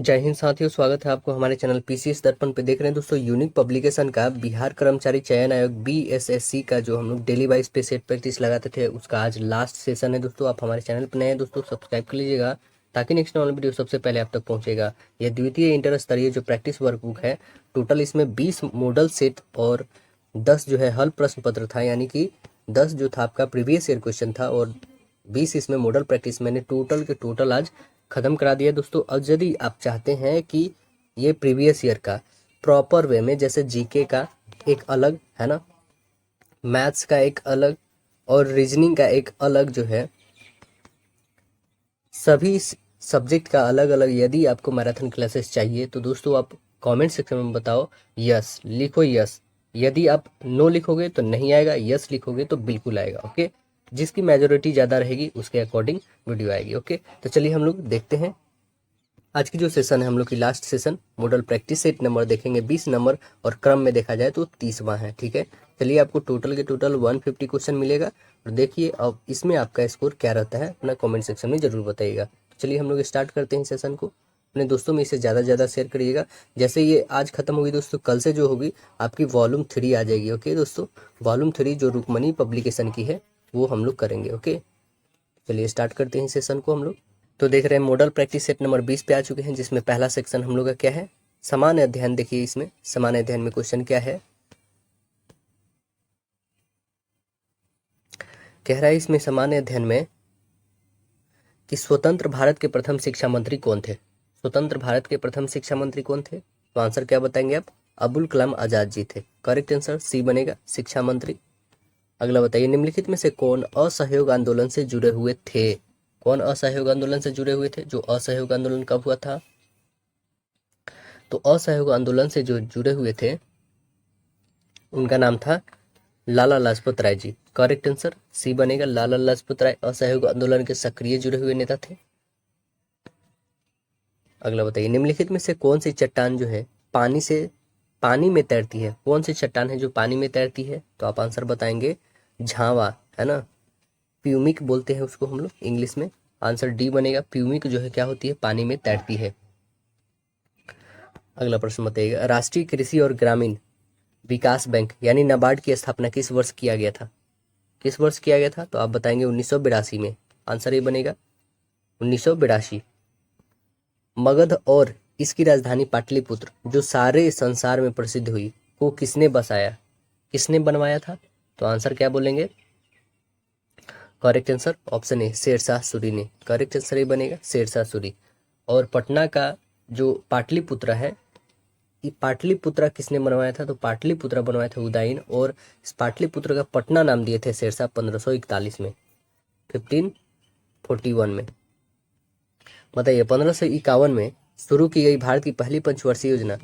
जय हिंद साथियों, स्वागत है आपको हमारे चैनल पीसीएस दर्पण पे। देख रहे हैं दोस्तों यूनिक पब्लिकेशन का बिहार कर्मचारी चयन आयोग बीएसएससी का जो हम लोग डेली वाइज पे सेट प्रैक्टिस लगाते थे उसका आज लास्ट सेशन है दोस्तों। आप हमारे चैनल पर नए हैं दोस्तों, सब्सक्राइब कर लीजिएगा ताकि नेक्स्ट वाला वीडियो सबसे पहले आप तक पहुंचेगा। यह द्वितीय इंटर स्तरीय जो प्रैक्टिस वर्कबुक है, टोटल इसमें 20 मॉडल सेट और 10 जो है हल प्रश्न पत्र था, यानी कि 10 जो था आपका प्रीवियस ईयर क्वेश्चन था और 20 इसमें मॉडल प्रैक्टिस मैंने टोटल के टोटल आज खत्म करा दिया दोस्तों। अब यदि आप चाहते हैं कि ये प्रीवियस ईयर का प्रॉपर वे में, जैसे जीके का एक अलग है ना, मैथ्स का एक अलग और रीजनिंग का एक अलग जो है, सभी सब्जेक्ट का अलग अलग यदि आपको मैराथन क्लासेस चाहिए तो दोस्तों आप कमेंट सेक्शन में बताओ, यस लिखो यस। यदि आप नो लिखोगे तो नहीं आएगा, यस लिखोगे तो बिल्कुल आएगा। ओके, जिसकी मेजोरिटी ज़्यादा रहेगी उसके अकॉर्डिंग वीडियो आएगी। ओके, तो चलिए हम लोग देखते हैं आज की जो सेशन है, हम लोग की last session model practice set number देखेंगे 20 नंबर और क्रम में देखा जाए तो 30वां है। ठीक है, चलिए आपको टोटल के टोटल 150 क्वेश्चन मिलेगा और देखिए अब इसमें आपका स्कोर क्या रहता है अपना कमेंट सेक्शन में जरूर बताइएगा। चलिए हम लोग स्टार्ट करते हैं सेशन को। अपने दोस्तों में इसे ज़्यादा से ज़्यादा शेयर करिएगा। जैसे ये आज खत्म होगी दोस्तों, कल से जो होगी आपकी वॉल्यूम 3 आ जाएगी। ओके दोस्तों, वॉल्यूम 3 जो रुक्मणी पब्लिकेशन की है वो हम लोग करेंगे। ओके, चलिए स्टार्ट करते हैं सेशन को हम लोग। तो देख रहे हैं मॉडल प्रैक्टिस सेट नंबर 20 पे आ चुके हैं, जिसमें पहला सेक्शन हम लोग का क्या है, सामान्य अध्ययन। देखिए इसमें सामान्य अध्ययन में क्वेश्चन क्या है, कह रहा है इसमें सामान्य अध्ययन में कि स्वतंत्र भारत के प्रथम शिक्षा मंत्री कौन थे। स्वतंत्र भारत के प्रथम शिक्षा मंत्री कौन थे, तो आंसर क्या बताएंगे आप, अबुल कलाम आजाद जी थे। करेक्ट आंसर सी बनेगा, शिक्षा मंत्री। अगला बताइए, निम्नलिखित में से कौन असहयोग आंदोलन से जुड़े हुए थे। कौन असहयोग आंदोलन से जुड़े हुए थे, जो असहयोग आंदोलन कब हुआ था, तो असहयोग आंदोलन से जो जुड़े हुए थे उनका नाम था लाला लाजपत राय जी। करेक्ट आंसर सी बनेगा, लाला लाजपत राय असहयोग आंदोलन के सक्रिय जुड़े हुए नेता थे। अगला बताइए, निम्नलिखित में से कौन सी चट्टान जो है पानी में तैरती है। कौन सी चट्टान है जो पानी में तैरती है, तो आप आंसर बताएंगे झावा, है ना, प्यूमिक बोलते हैं उसको हम लोग इंग्लिश में। आंसर डी बनेगा, प्यूमिक जो है क्या होती है, पानी में तैरती है। अगला प्रश्न बताइएगा, राष्ट्रीय कृषि और ग्रामीण विकास बैंक यानी नाबार्ड की स्थापना किस वर्ष किया गया था। किस वर्ष किया गया था, तो आप बताएंगे 1982 में। आंसर ये बनेगा 1982। मगध और इसकी राजधानी पाटलिपुत्र जो सारे संसार में प्रसिद्ध हुई, को किसने बसाया, किसने बनवाया था, तो आंसर क्या बोलेंगे, correct answer option A Sher Shah Suri ने। करेक्ट आंसर ये बनेगा शेरशाह सूरी। और पटना का जो पाटलिपुत्र है, ये पाटलिपुत्र किसने बनवाया था, तो पाटलिपुत्र बनवाया था उदयन, और इस पाटलिपुत्र का पटना नाम दिए थे शेरशाह 1541 में, 1541 में। बताइए, 1551 में शुरू की गई भारत की पहली पंचवर्षीय योजना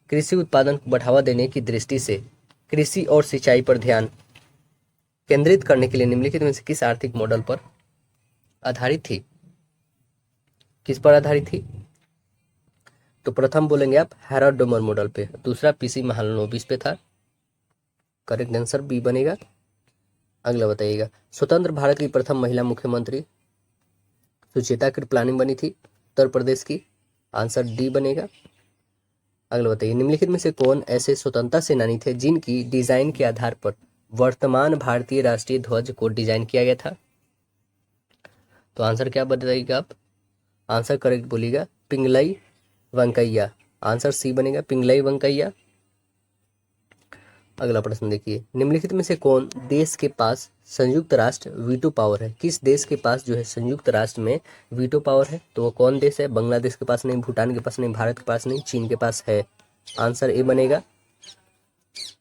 कृषि उत्पादन को बढ़ावा देने की दृष्टि से कृषि और सिंचाई पर ध्यान केंद्रित करने के लिए निम्नलिखित में से किस आर्थिक मॉडल पर आधारित थी। किस पर आधारित थी, तो प्रथम बोलेंगे आप हैराल्ड डोमर मॉडल पे, दूसरा पीसी महालनोबिस पे था। करेक्ट आंसर बी बनेगा। अगला बताइएगा, स्वतंत्र भारत की प्रथम महिला मुख्यमंत्री सुचेता कृपलानी बनी थी उत्तर प्रदेश की। आंसर डी बनेगा। अगला बताइए, निम्नलिखित में से कौन ऐसे स्वतंत्रता सेनानी थे जिनकी डिजाइन के आधार पर वर्तमान भारतीय राष्ट्रीय ध्वज को डिजाइन किया गया था, तो आंसर क्या बताइएगा आप, आंसर करेक्ट बोलिएगा पिंगलई वेंकैया। आंसर सी बनेगा पिंगलई वेंकैया। अगला प्रश्न देखिए, निम्नलिखित में से कौन देश के पास संयुक्त राष्ट्र वीटो पावर है। किस देश के पास जो है संयुक्त राष्ट्र में वीटो पावर है, तो वो कौन देश है, बांग्लादेश के पास नहीं, भूटान के पास नहीं, भारत के पास नहीं, चीन के पास है। आंसर ए बनेगा।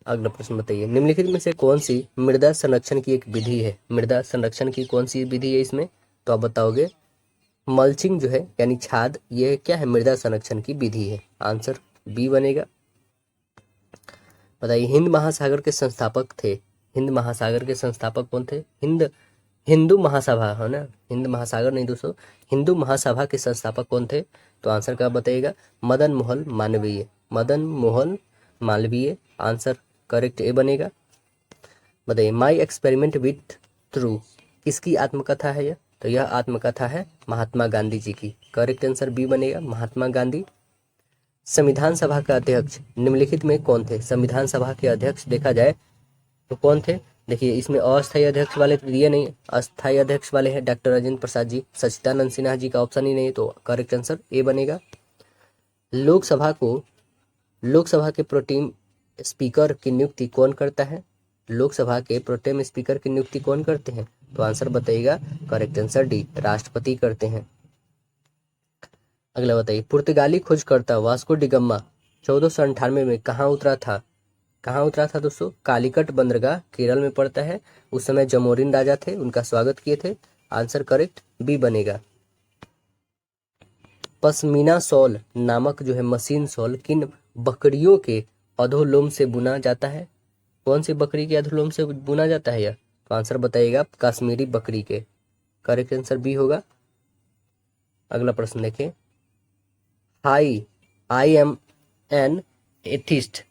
अगला प्रश्न बताइए, निम्नलिखित में से कौन सी मृदा संरक्षण की एक विधि है। मृदा संरक्षण की कौन सी विधि है इसमें, तो आप बताओगे मल्चिंग जो है यानी छाद, ये क्या है, मृदा संरक्षण की विधि है। आंसर बी बनेगा। बताइए, हिंद महासागर के संस्थापक थे। हिंद महासागर के संस्थापक कौन थे, हिंदू महासभा है ना, हिंद महासागर नहीं दोस्तों, हिंदू महासभा के संस्थापक कौन थे, तो आंसर क्या बताइएगा, मदन मोहन मालवीय। मदन मोहन मालवीय। आंसर करेक्ट ए बनेगा। बताइए, माई एक्सपेरिमेंट विथ ट्रू किसकी आत्मकथा है यह, तो यह आत्मकथा है महात्मा गांधी जी की। करेक्ट आंसर बी बनेगा, महात्मा गांधी। संविधान सभा का अध्यक्ष निम्नलिखित में कौन थे? संविधान सभा के अध्यक्ष देखा जाए तो कौन थे? देखिए इसमें अस्थायी अध्यक्ष वाले तो दिए नहीं, अस्थायी अध्यक्ष वाले हैं डॉक्टर राजेंद्र प्रसाद जी, सच्चिदानंद सिन्हा जी का ऑप्शन ही नहीं, तो करेक्ट आंसर ए बनेगा। लोकसभा के प्रोटेम स्पीकर की नियुक्ति कौन करता है? लोकसभा के प्रोटेम स्पीकर की नियुक्ति कौन करते हैं? तो आंसर बताइएगा, करेक्ट आंसर डी, राष्ट्रपति करते हैं। अगला बताइए, पुर्तगाली खोजकर्ता वास्को डी गामा 1498 में कहाँ उतरा था? कहाँ उतरा था दोस्तों? कालीकट बंदरगाह, केरल में पड़ता है। उस समय जमोरिन राजा थे, उनका स्वागत किए थे। आंसर करेक्ट बी बनेगा। पश्मीना शॉल नामक जो है मशीन शॉल किन बकरियों के अधोलोम से बुना जाता है? कौन सी बकरी के अधोलोम से बुना जाता है यह? तो आंसर बताइएगा, कश्मीरी बकरी के। करेक्ट आंसर बी होगा। अगला प्रश्न देखें, आई एम एन एथिस्ट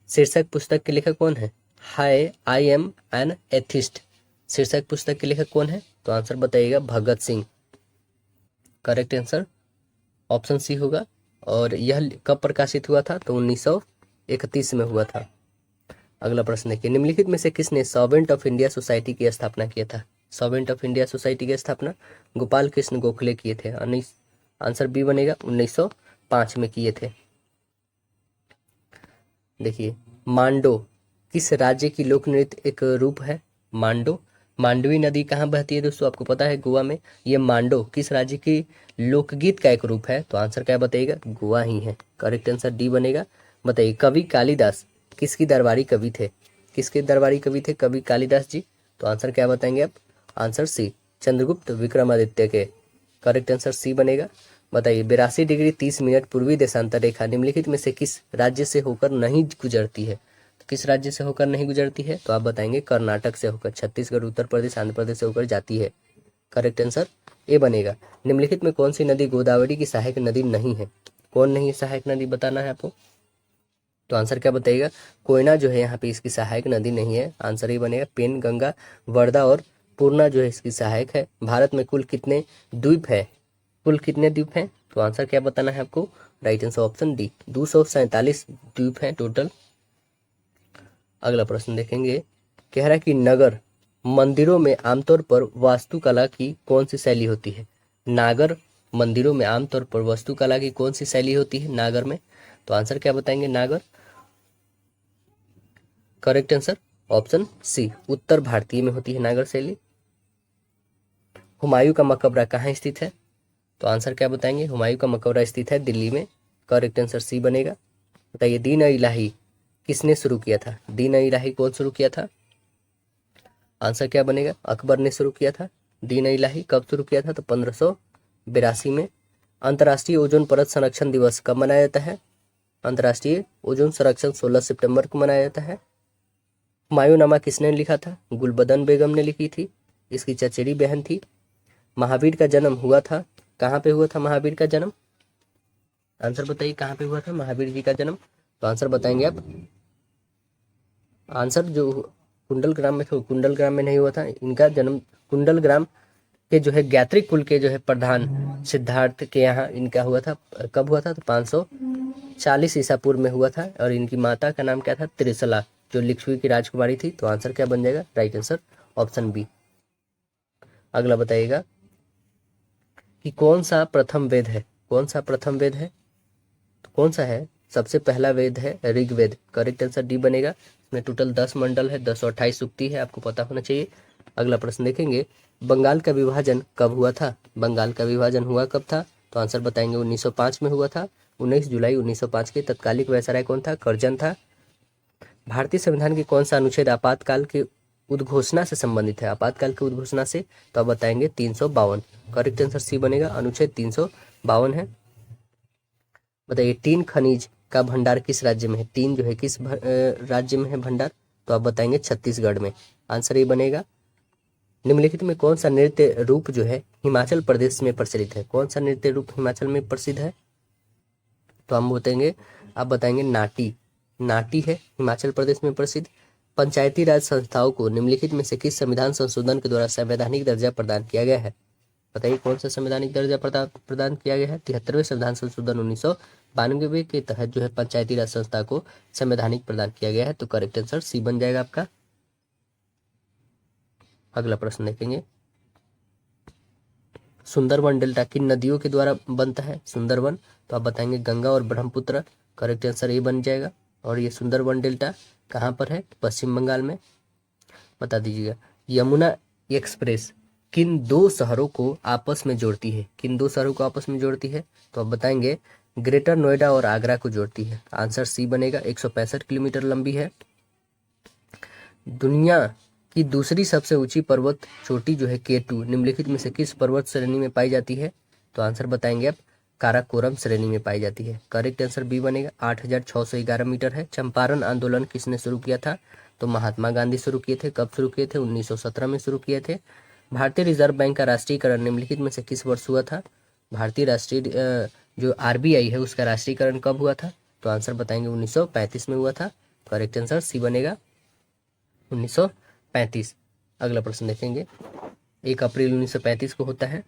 शीर्षक पुस्तक के लेखक कौन है? Why I am an atheist शीर्षक पुस्तक के लेखक कौन है? तो आंसर बताइएगा, Bhagat Singh. Correct answer option C होगा। और यह कब प्रकाशित हुआ था? तो 1931 में हुआ था। अगला प्रश्न देखिए, निम्नलिखित में से किसने सर्वेंट ऑफ इंडिया सोसाइटी की स्थापना किया था? सर्वेंट ऑफ इंडिया सोसाइटी की स्थापना गोपाल कृष्ण गोखले किए थे। आंसर बी बनेगा, 1905 में किए थे। देखिए, मांडो किस राज्य की लोक नृत्य एक रूप है? मांडो, मांडवी नदी कहाँ बहती है दोस्तों? आपको पता है, गोवा में। ये मांडो किस राज्य की लोकगीत का एक रूप है? तो आंसर क्या बताइएगा, गोवा ही है। करेक्ट आंसर डी बनेगा। बताइए, कवि कालिदास किसकी दरबारी कवि थे? किसके दरबारी कवि थे कवि कालिदास जी? तो आंसर क्या बताएंगे आप? आंसर सी, चंद्रगुप्त विक्रमादित्य के। करेक्ट आंसर सी बनेगा। बताइए, 82 डिग्री 30 मिनट पूर्वी देशांतर रेखा निम्नलिखित में से किस राज्य से होकर नहीं गुजरती है? तो किस राज्य से होकर नहीं गुजरती है? तो आप बताएंगे, कर्नाटक से होकर, छत्तीसगढ़, उत्तर प्रदेश, आंध्र प्रदेश से होकर जाती है। करेक्ट आंसर ए बनेगा। निम्नलिखित में कौन सी नदी गोदावरी की सहायक नदी नहीं है? कौन नहीं है सहायक नदी, बताना है आपको। तो आंसर क्या बताइएगा, कोयना जो है यहाँ पे इसकी सहायक नदी नहीं है। आंसर ये बनेगा, पेन, गंगा, वर्धा और पूर्णा जो है इसकी सहायक है। भारत में कुल कितने द्वीप है? कुल कितने द्वीप हैं? तो आंसर क्या बताना है आपको? राइट आंसर ऑप्शन डी, 247 द्वीप हैं टोटल। अगला प्रश्न देखेंगे, कह रहा है कि नगर मंदिरों में आमतौर पर वास्तुकला की कौन सी शैली होती है? नागर मंदिरों में आमतौर पर वास्तुकला की कौन सी शैली होती है नागर में? तो आंसर क्या बताएंगे, नागर। करेक्ट आंसर ऑप्शन सी, उत्तर भारतीय में होती है नागर शैली। हुमायूं का मकबरा कहाँ स्थित है? तो आंसर क्या बताएंगे, हुमायूं का मकबरा स्थित है दिल्ली में। करेक्ट आंसर सी बनेगा। बताइए, दीन इलाही किसने शुरू किया था? दीन इलाही कौन शुरू किया था? आंसर क्या बनेगा, अकबर ने शुरू किया था। दीन इलाही कब शुरू किया था? तो 1582 में। अंतर्राष्ट्रीय ओजोन परत संरक्षण दिवस कब मनाया जाता है? अंतर्राष्ट्रीय ओजोन संरक्षण 16 सितंबर को मनाया जाता है। हुमायूंनामा किसने लिखा था? गुलबदन बेगम ने लिखी थी, इसकी चचेरी बहन थी। महावीर का जन्म हुआ था, कहाँ पे हुआ था महावीर का जन्म? आंसर बताइए, कहाँ पे हुआ था महावीर जी का जन्म? तो आंसर बताएंगे आप। आंसर जो कुंडलग्राम में था, कुंडलग्राम में नहीं हुआ था इनका जन्म। कुंडलग्राम के जो है गायत्री कुल के जो है प्रधान सिद्धार्थ के यहाँ इनका हुआ था। कब हुआ था? तो 540 ईसा पूर्व में हुआ था। और इनकी माता का नाम क्या था? त्रिशला, जो लिच्छवी की राजकुमारी थी। तो आंसर क्या बन जाएगा? Right answer option B. अगला बताइएगा कि कौन सा प्रथम वेद है? कौन सा प्रथम वेद है? तो कौन सा है? सबसे पहला वेद है ऋग्वेद। करेक्ट आंसर डी बनेगा। इसमें टोटल 10 मंडल है, 1028 सूक्ति है, आपको पता होना चाहिए। अगला प्रश्न देखेंगे, बंगाल का विभाजन कब हुआ था? बंगाल का विभाजन हुआ कब था? तो आंसर बताएंगे, 1905 में हुआ था। 19 जुलाई 1905 के तत्कालिक वायसराय कौन था? कर्जन था। भारतीय संविधान के कौन सा अनुच्छेद आपातकाल के उद्घोषणा से संबंधित है? आपातकाल की उद्घोषणा से तो आप बताएंगे 352। करेक्ट आंसर सी बनेगा, अनुच्छेद 352 है। बताइए, टीन खनिज का भंडार किस राज्य में है? टीन जो है किस राज्य में है भंडार? तो आप बताएंगे छत्तीसगढ़ में। आंसर ये बनेगा। निम्नलिखित में कौन सा नृत्य रूप जो है हिमाचल प्रदेश में प्रचलित है? कौन सा नृत्य रूप हिमाचल में प्रसिद्ध है? तो हम बताएंगे, आप बताएंगे नाटी। नाटी है हिमाचल प्रदेश में प्रसिद्ध। पंचायती राज संस्थाओं को निम्नलिखित में से किस संविधान संशोधन के द्वारा संवैधानिक दर्जा प्रदान किया गया है? बताइए कौन सा संवैधानिक दर्जा प्रदान किया गया है? 73वें संविधान संशोधन 1992 के तहत जो है पंचायती राज संस्था को संवैधानिक प्रदान किया गया है। तो करेक्ट आंसर सी बन जाएगा आपका। अगला प्रश्न देखेंगे, सुंदरवन डेल्टा किन नदियों के द्वारा बनता है? सुंदरवन, तो आप बताएंगे गंगा और ब्रह्मपुत्र। करेक्ट आंसर ए बन जाएगा। और ये सुंदरवन डेल्टा कहाँ पर है? पश्चिम बंगाल में। बता दीजिएगा, यमुना एक्सप्रेस किन दो शहरों को आपस में जोड़ती है? किन दो शहरों को आपस में जोड़ती है? तो आप बताएंगे ग्रेटर नोएडा और आगरा को जोड़ती है। आंसर सी बनेगा। 165 किलोमीटर लंबी है। दुनिया की दूसरी सबसे ऊंची पर्वत चोटी जो है K2 निम्नलिखित में से किस पर्वत श्रेणी में पाई जाती है? तो आंसर बताएंगे आप काराकोरम श्रेणी में पाई जाती है। करेक्ट आंसर बी बनेगा। 8611 मीटर है। चंपारण आंदोलन किसने शुरू किया था? तो महात्मा गांधी शुरू किए थे। कब शुरू किए थे? 1917 में शुरू किए थे। भारतीय रिजर्व बैंक का राष्ट्रीयकरण निम्नलिखित में से किस वर्ष हुआ था? भारतीय राष्ट्रीय जो RBI है उसका राष्ट्रीयकरण कब हुआ था? तो आंसर बताएंगे 1935 में हुआ था। करेक्ट आंसर सी बनेगा 1935। अगला प्रश्न देखेंगे, 1 अप्रैल 1935 को होता है।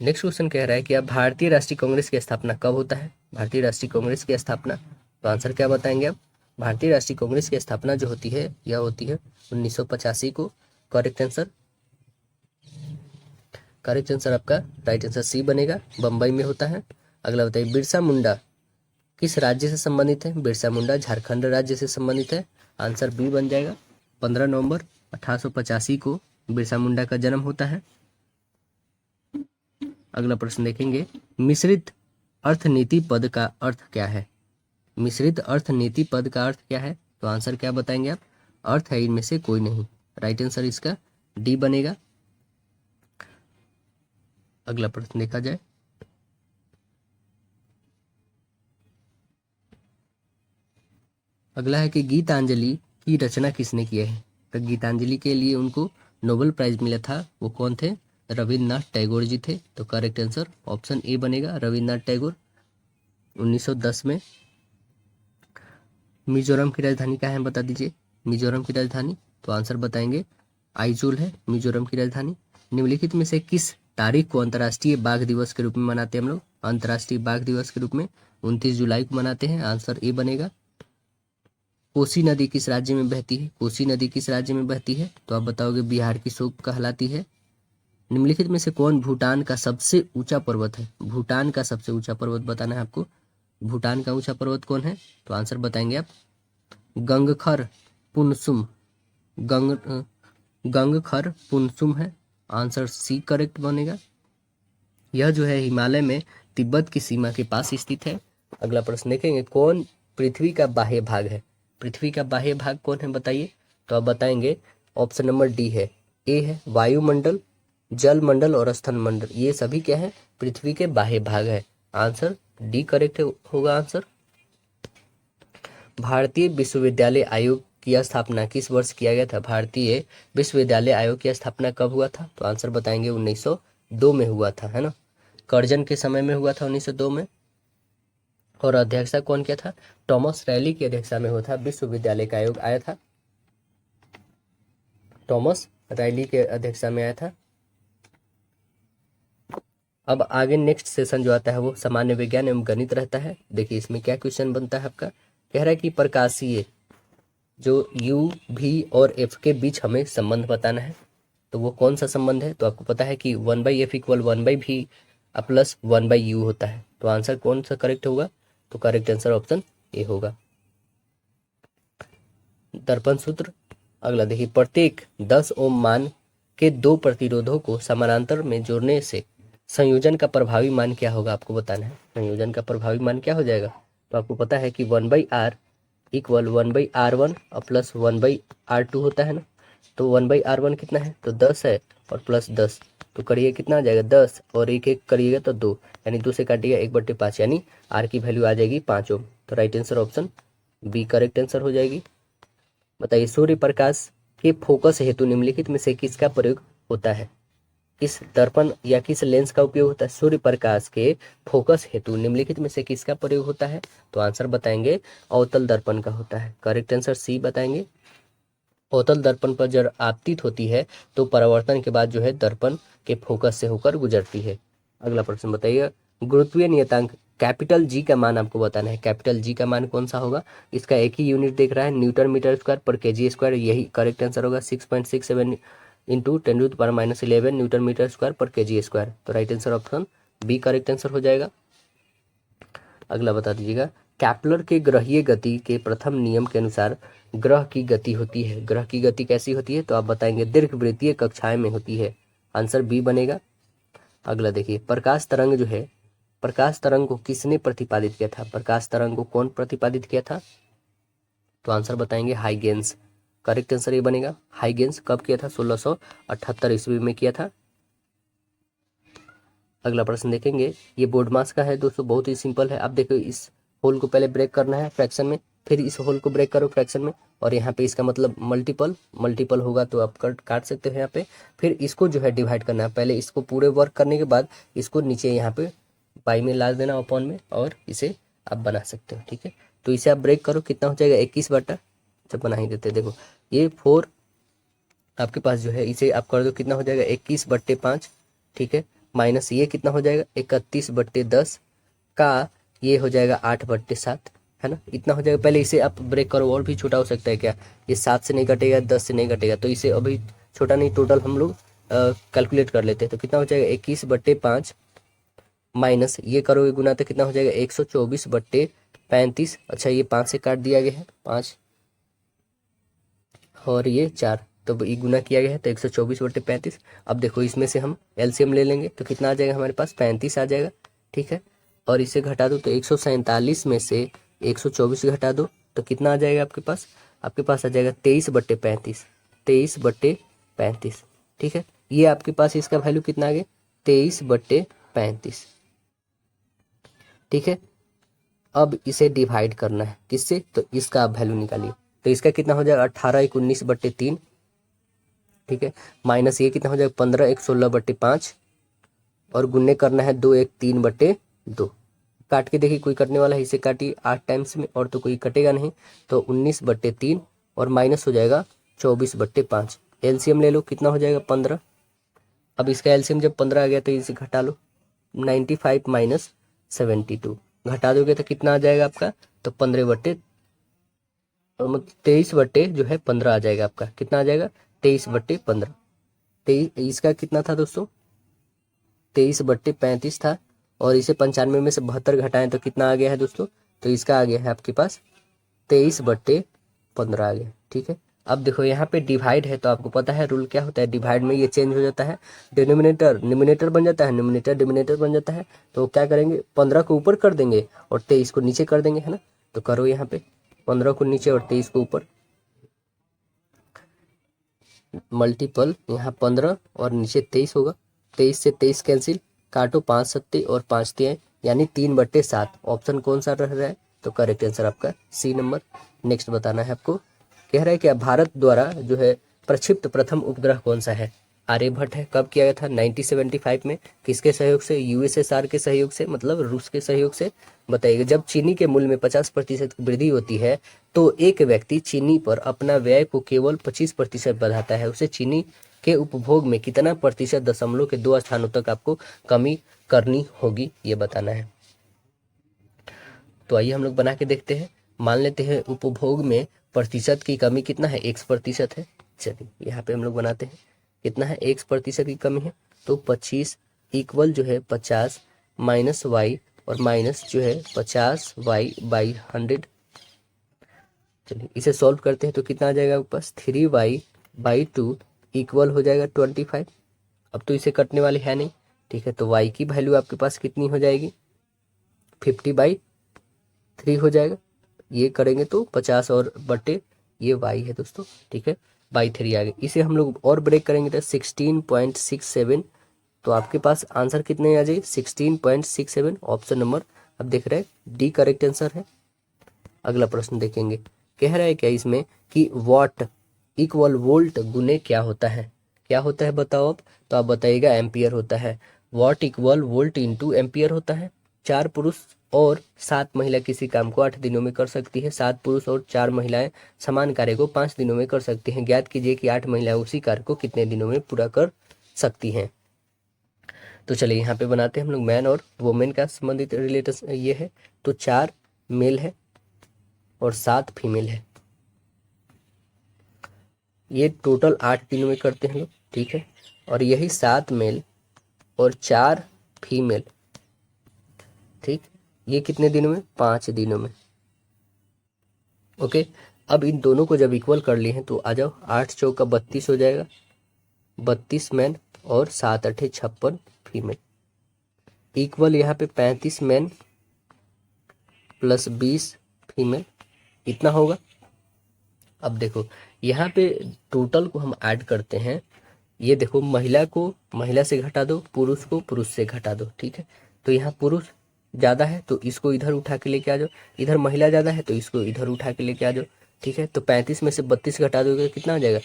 नेक्स्ट क्वेश्चन कह रहा है कि अब भारतीय राष्ट्रीय कांग्रेस की स्थापना कब होता है? भारतीय राष्ट्रीय कांग्रेस की स्थापना, तो आंसर क्या बताएंगे आप? भारतीय राष्ट्रीय कांग्रेस की स्थापना जो होती है यह होती है 1985 को। करेक्ट आंसर आपका राइट आंसर सी बनेगा। बम्बई में होता है। अगला बताइए, बिरसा मुंडा किस राज्य से संबंधित है? बिरसा मुंडा झारखंड राज्य से संबंधित है। आंसर बी बन जाएगा। 15 नवंबर 1885 को बिरसा मुंडा का जन्म होता है। अगला प्रश्न देखेंगे, मिश्रित अर्थनीति पद का अर्थ क्या है? मिश्रित अर्थनीति पद का अर्थ क्या है? तो आंसर क्या बताएंगे आप? अर्थ है इनमें से कोई नहीं। राइट आंसर इसका डी बनेगा। अगला प्रश्न देखा जाए, अगला है कि गीतांजलि की रचना किसने की है? तो गीतांजलि के लिए उनको नोबेल प्राइज मिला था। वो कौन थे? रविन्द्रनाथ टैगोर जी थे। तो करेक्ट आंसर ऑप्शन ए बनेगा, रविन्द्रनाथ टैगोर। 1910 में। मिजोरम की राजधानी क्या है बता दीजिए? मिजोरम की राजधानी, तो आंसर बताएंगे आइजोल है मिजोरम की राजधानी। निम्नलिखित में से किस तारीख को अंतर्राष्ट्रीय बाघ दिवस के रूप में मनाते हैं हम लोग? अंतर्राष्ट्रीय बाघ दिवस के रूप में 29 जुलाई को मनाते हैं। आंसर ए बनेगा। कोसी नदी किस राज्य में बहती है? कोसी नदी किस राज्य में बहती है? तो आप बताओगे बिहार की शोक कहलाती है। निम्नलिखित में से कौन भूटान का सबसे ऊंचा पर्वत है? भूटान का सबसे ऊंचा पर्वत बताना है आपको। भूटान का ऊंचा पर्वत कौन है? तो आंसर बताएंगे आप गंगखर पुनसुम। गंगखर पुनसुम है। आंसर सी करेक्ट बनेगा। यह जो है हिमालय में तिब्बत की सीमा के पास स्थित है। अगला प्रश्न देखेंगे, कौन पृथ्वी का बाह्य भाग है? पृथ्वी का बाह्य भाग कौन है बताइए? तो आप बताएंगे ऑप्शन नंबर डी है। ए है वायुमंडल, जल मंडल और स्थल मंडल, ये सभी क्या है? पृथ्वी के बाह्य भाग है। आंसर डी करेक्ट होगा आंसर। भारतीय विश्वविद्यालय आयोग की स्थापना किस वर्ष किया गया था? भारतीय विश्वविद्यालय आयोग की स्थापना कब हुआ था? तो आंसर बताएंगे 1902 में हुआ था, है ना। कर्जन के समय में हुआ था 1902 में। और अध्यक्षता कौन किया था? टॉमस रैली की अध्यक्षता में हुआ था। विश्वविद्यालय का आयोग आया था, टॉमस रैली के अध्यक्षता में आया था। अब आगे नेक्स्ट सेशन जो आता है वो सामान्य विज्ञान एवं गणित रहता है। देखिए इसमें क्या क्वेश्चन बनता है आपका। कह रहा है कि प्रकाशीय जो U, V और F के बीच हमें संबंध बताना है। तो वो कौन सा संबंध है? तो आपको पता है कि 1/F = 1/V प्लस 1/U होता है। तो आंसर कौन सा करेक्ट होगा? तो करेक्ट आंसर ऑप्शन ए होगा। दर्पण सूत्र। अगला देखिए, प्रत्येक 10 ओम मान के दो प्रतिरोधों को समानांतर में जोड़ने से संयोजन का प्रभावी मान क्या होगा? आपको बताना है संयोजन का प्रभावी मान क्या हो जाएगा। तो आपको पता है कि 1/R = 1/R1 प्लस 1/R2 होता है ना। तो 1/R1 कितना है? तो 10 है और प्लस 10, तो करिए कितना आ जाएगा 10 और एक एक करिएगा तो 2, यानी 2 से काटिएगा 1/5, यानी R की वैल्यू आ जाएगी 5 ओम। तो right answer option B correct answer हो जाएगी। बताइए, सूर्य प्रकाश के फोकस हेतु निम्नलिखित में से किसका प्रयोग होता है? किस दर्पण या किस लेंस का उपयोग होता है? सूर्य प्रकाश के फोकस हेतु निम्नलिखित में से किसका प्रयोग होता है? तो आंसर बताएंगे अवतल दर्पण का होता है। करेक्ट आंसर सी बताएंगे। अवतल दर्पण पर जब आपतित होती है तो परावर्तन के बाद जो है दर्पण के फोकस से होकर गुजरती है। अगला प्रश्न बताइए, गुरुत्वीय नियतांक कैपिटल जी का मान आपको बताना है। कैपिटल जी का मान कौन सा होगा? इसका एक ही यूनिट देख रहा है, newton metre square per KG square. यही करेक्ट आंसर होगा, 6.67 into 10⁻11 newton metre square per KG square. तो right answer option B correct answer हो जाएगा। अगला बता दीजिएगा, कैप्लर के ग्रहीय गति के प्रथम नियम के अनुसार ग्रह की गति होती है। ग्रह की गति कैसी होती है? तो आप बताएंगे दीर्घवृत्तीय कक्षाएं में होती है। आंसर बी बनेगा। अगला देखिए, प्रकाश तरंग जो है, प्रकाश तरंग को किसने प्रतिपादित किया था? प्रकाश तरंग को कौन प्रतिपादित किया था? तो आंसर बताएंगे हाइगेंस। करेक्ट आंसर ये बनेगा हाइगेंस। कब किया था? 1678 ईस्वी में किया था। अगला प्रश्न देखेंगे, ये बोर्ड मास का है दोस्तों, बहुत ही सिंपल है। आप देखो, इस होल को पहले ब्रेक करना है फ्रैक्शन में, फिर इस होल को ब्रेक करो फ्रैक्शन में, और यहाँ पे इसका मतलब मल्टीपल होगा तो आप काट सकते हो यहाँ पे। फिर इसको जो है डिवाइड करना है, पहले इसको पूरे वर्क करने के बाद इसको नीचे यहाँ पे पाई में ला देना अपॉन में, और इसे आप बना सकते हो। ठीक है, तो इसे आप ब्रेक करो, कितना हो जाएगा? 21 बटा, जब बना ही देते, देखो ये 4 आपके पास जो है, इसे आप कर दो, कितना हो जाएगा? 21/5। ठीक है, माइनस ये कितना हो जाएगा? 31/10 का ये हो जाएगा 8/7, है ना? इतना हो जाएगा। पहले इसे आप ब्रेक करो, और भी छोटा हो सकता है क्या? ये 7 से नहीं कटेगा, 10 से नहीं कटेगा, तो इसे अभी छोटा नहीं, टोटल हम लोग कैलकुलेट कर लेते हैं। तो कितना हो जाएगा? 21/5 माइनस ये करोगे गुना, तो कितना हो जाएगा? 124/35। अच्छा, ये 5 से काट दिया गया है, 5 और ये 4, तो ये गुना किया गया है, तो 124/35। अब देखो, इसमें से हम एलसीएम ले लेंगे तो कितना आ जाएगा हमारे पास? 35 आ जाएगा। ठीक है, और इसे घटा दो तो 147 में से 124 घटा दो तो कितना आ जाएगा आपके पास? आपके पास आ जाएगा 23/35। 23/35। ठीक है, ये आपके पास इसका वैल्यू कितना आ गया? 23/35। ठीक है, अब इसे डिवाइड करना है किससे? तो इसका आप वैल्यू निकालिए, तो इसका कितना हो जाएगा? 18×19/3। ठीक है, माइनस ये कितना हो जाएगा? 15×16/5, और गुन्ने करना है 2×1 3/2। काट के देखिए, कोई कटने वाला है, इसे काटिए 8 टाइम्स में, और तो कोई कटेगा नहीं, तो 19/3, और माइनस हो जाएगा 24/5। एलसीएम ले लो, कितना हो जाएगा? 15। अब इसका एलसीएम जब 15 आ गया तो इसे घटा लो, 95 - 72 घटा दोगे तो कितना आ जाएगा आपका? तो 23/15 आ जाएगा आपका। कितना आ जाएगा? 23/15। 23, इसका कितना था दोस्तों? 23/35 था, और इसे 95 में से 72 घटाएं तो कितना आ गया है दोस्तों? तो इसका आ गया है आपके पास 23/15 आ गया। ठीक है, अब देखो यहाँ पे डिवाइड है, तो आपको पता है रूल क्या होता है डिवाइड में? ये चेंज हो जाता है, डिनोमिनेटर न्यूमिनेटर बन जाता है, न्यूमिनेटर डिनोमिनेटर बन जाता है। तो क्या करेंगे? 15 को ऊपर कर देंगे और 23 को नीचे कर देंगे, है ना? तो करो, यहाँ पे 15 को नीचे और 23 को ऊपर, मल्टीपल यहाँ 15 और नीचे 23 होगा। 23 से 23 कैंसिल, काटो 5 सत्ते और 5 तिहाई, यानी 3/7। ऑप्शन कौन सा रह रहा है? तो करेक्ट आंसर आपका सी नंबर। नेक्स्ट बताना है आपको, कह रहा है कि भारत द्वारा जो है प्रक्षिप्त प्रथम उपग्रह कौन सा है? आर्यभट्ट है। कब किया गया था? 1975 में। किसके सहयोग से? यूएसएसआर के सहयोग से, मतलब रूस के सहयोग से। बताइए, जब चीनी के मूल्य में 50% की वृद्धि होती है तो एक व्यक्ति चीनी पर अपना व्यय को केवल 25% बढ़ाता है, उसे चीनी के उपभोग में कितना प्रतिशत दशमलव के 2 स्थानों तक आपको कमी करनी होगी, ये बताना है। तो आइए हम लोग बना के देखते हैं। मान लेते हैं उपभोग में प्रतिशत की कमी कितना है? 1% है। चलिए यहाँ पे हम लोग बनाते हैं, कितना है? 1% की कमी है, तो 25 इक्वल जो है 50 माइनस वाई, और माइनस जो है 50y/100। चलिए इसे सॉल्व करते हैं, तो कितना आ जाएगा आपके पास? 3y/2 इक्वल हो जाएगा 25। अब तो इसे कटने वाली है नहीं। ठीक है, तो y की वैल्यू आपके पास कितनी हो जाएगी? 50/3 हो जाएगा। ये करेंगे तो 50 और बटे ये y है दोस्तों। ठीक है, बाई 3 आ गए। इसे हम लोग और ब्रेक करेंगे तो 16.67, तो आपके पास आंसर कितने आ जाए? 16.67। ऑप्शन नंबर अब देख रहे हैं डी करेक्ट आंसर है। अगला प्रश्न देखेंगे, कह रहा है क्या इसमें कि वॉट इक्वल वोल्ट गुने क्या होता है? क्या होता है बताओ आप? तो आप बताइएगा एम्पियर होता है। What equal volt into ampere होता है। 4 पुरुष और 7 महिला किसी काम को 8 दिनों में कर सकती है, 7 पुरुष और 4 महिलाएं समान कार्य को 5 दिनों में कर सकती हैं। ज्ञात कीजिए कि 8 महिलाएं उसी कार्य को कितने दिनों में पूरा कर सकती हैं। तो चलिए यहाँ पे बनाते हैं हम लोग मैन और वुमेन का संबंधित रिलेटेड ये है। तो 4 मेल है और 7 फीमेल है, ये टोटल 8 दिनों में करते हैं लोग, ठीक है। और यही 7 मेल और 4 फीमेल, ठीक, ये कितने दिनों में? 5 दिनों में। ओके, अब इन दोनों को जब इक्वल कर लिए हैं तो आ जाओ, 8 चौका 32 हो जाएगा, 32 मैन और 7 अठे 56 फीमेल, इक्वल यहाँ पे 35 मैन प्लस 20 फीमेल, इतना होगा। अब देखो यहाँ पे टोटल को हम ऐड करते हैं, ये देखो महिला को महिला से घटा दो, पुरुष को पुरुष से घटा दो, ठीक है। तो यहाँ पुरुष ज़्यादा है तो इसको इधर उठा के लेके आ जाओ, इधर महिला ज़्यादा है तो इसको इधर उठा के लेके आ जाओ, ठीक है। तो 35 में से 32 घटा दोगे तो कितना हो जाएगा?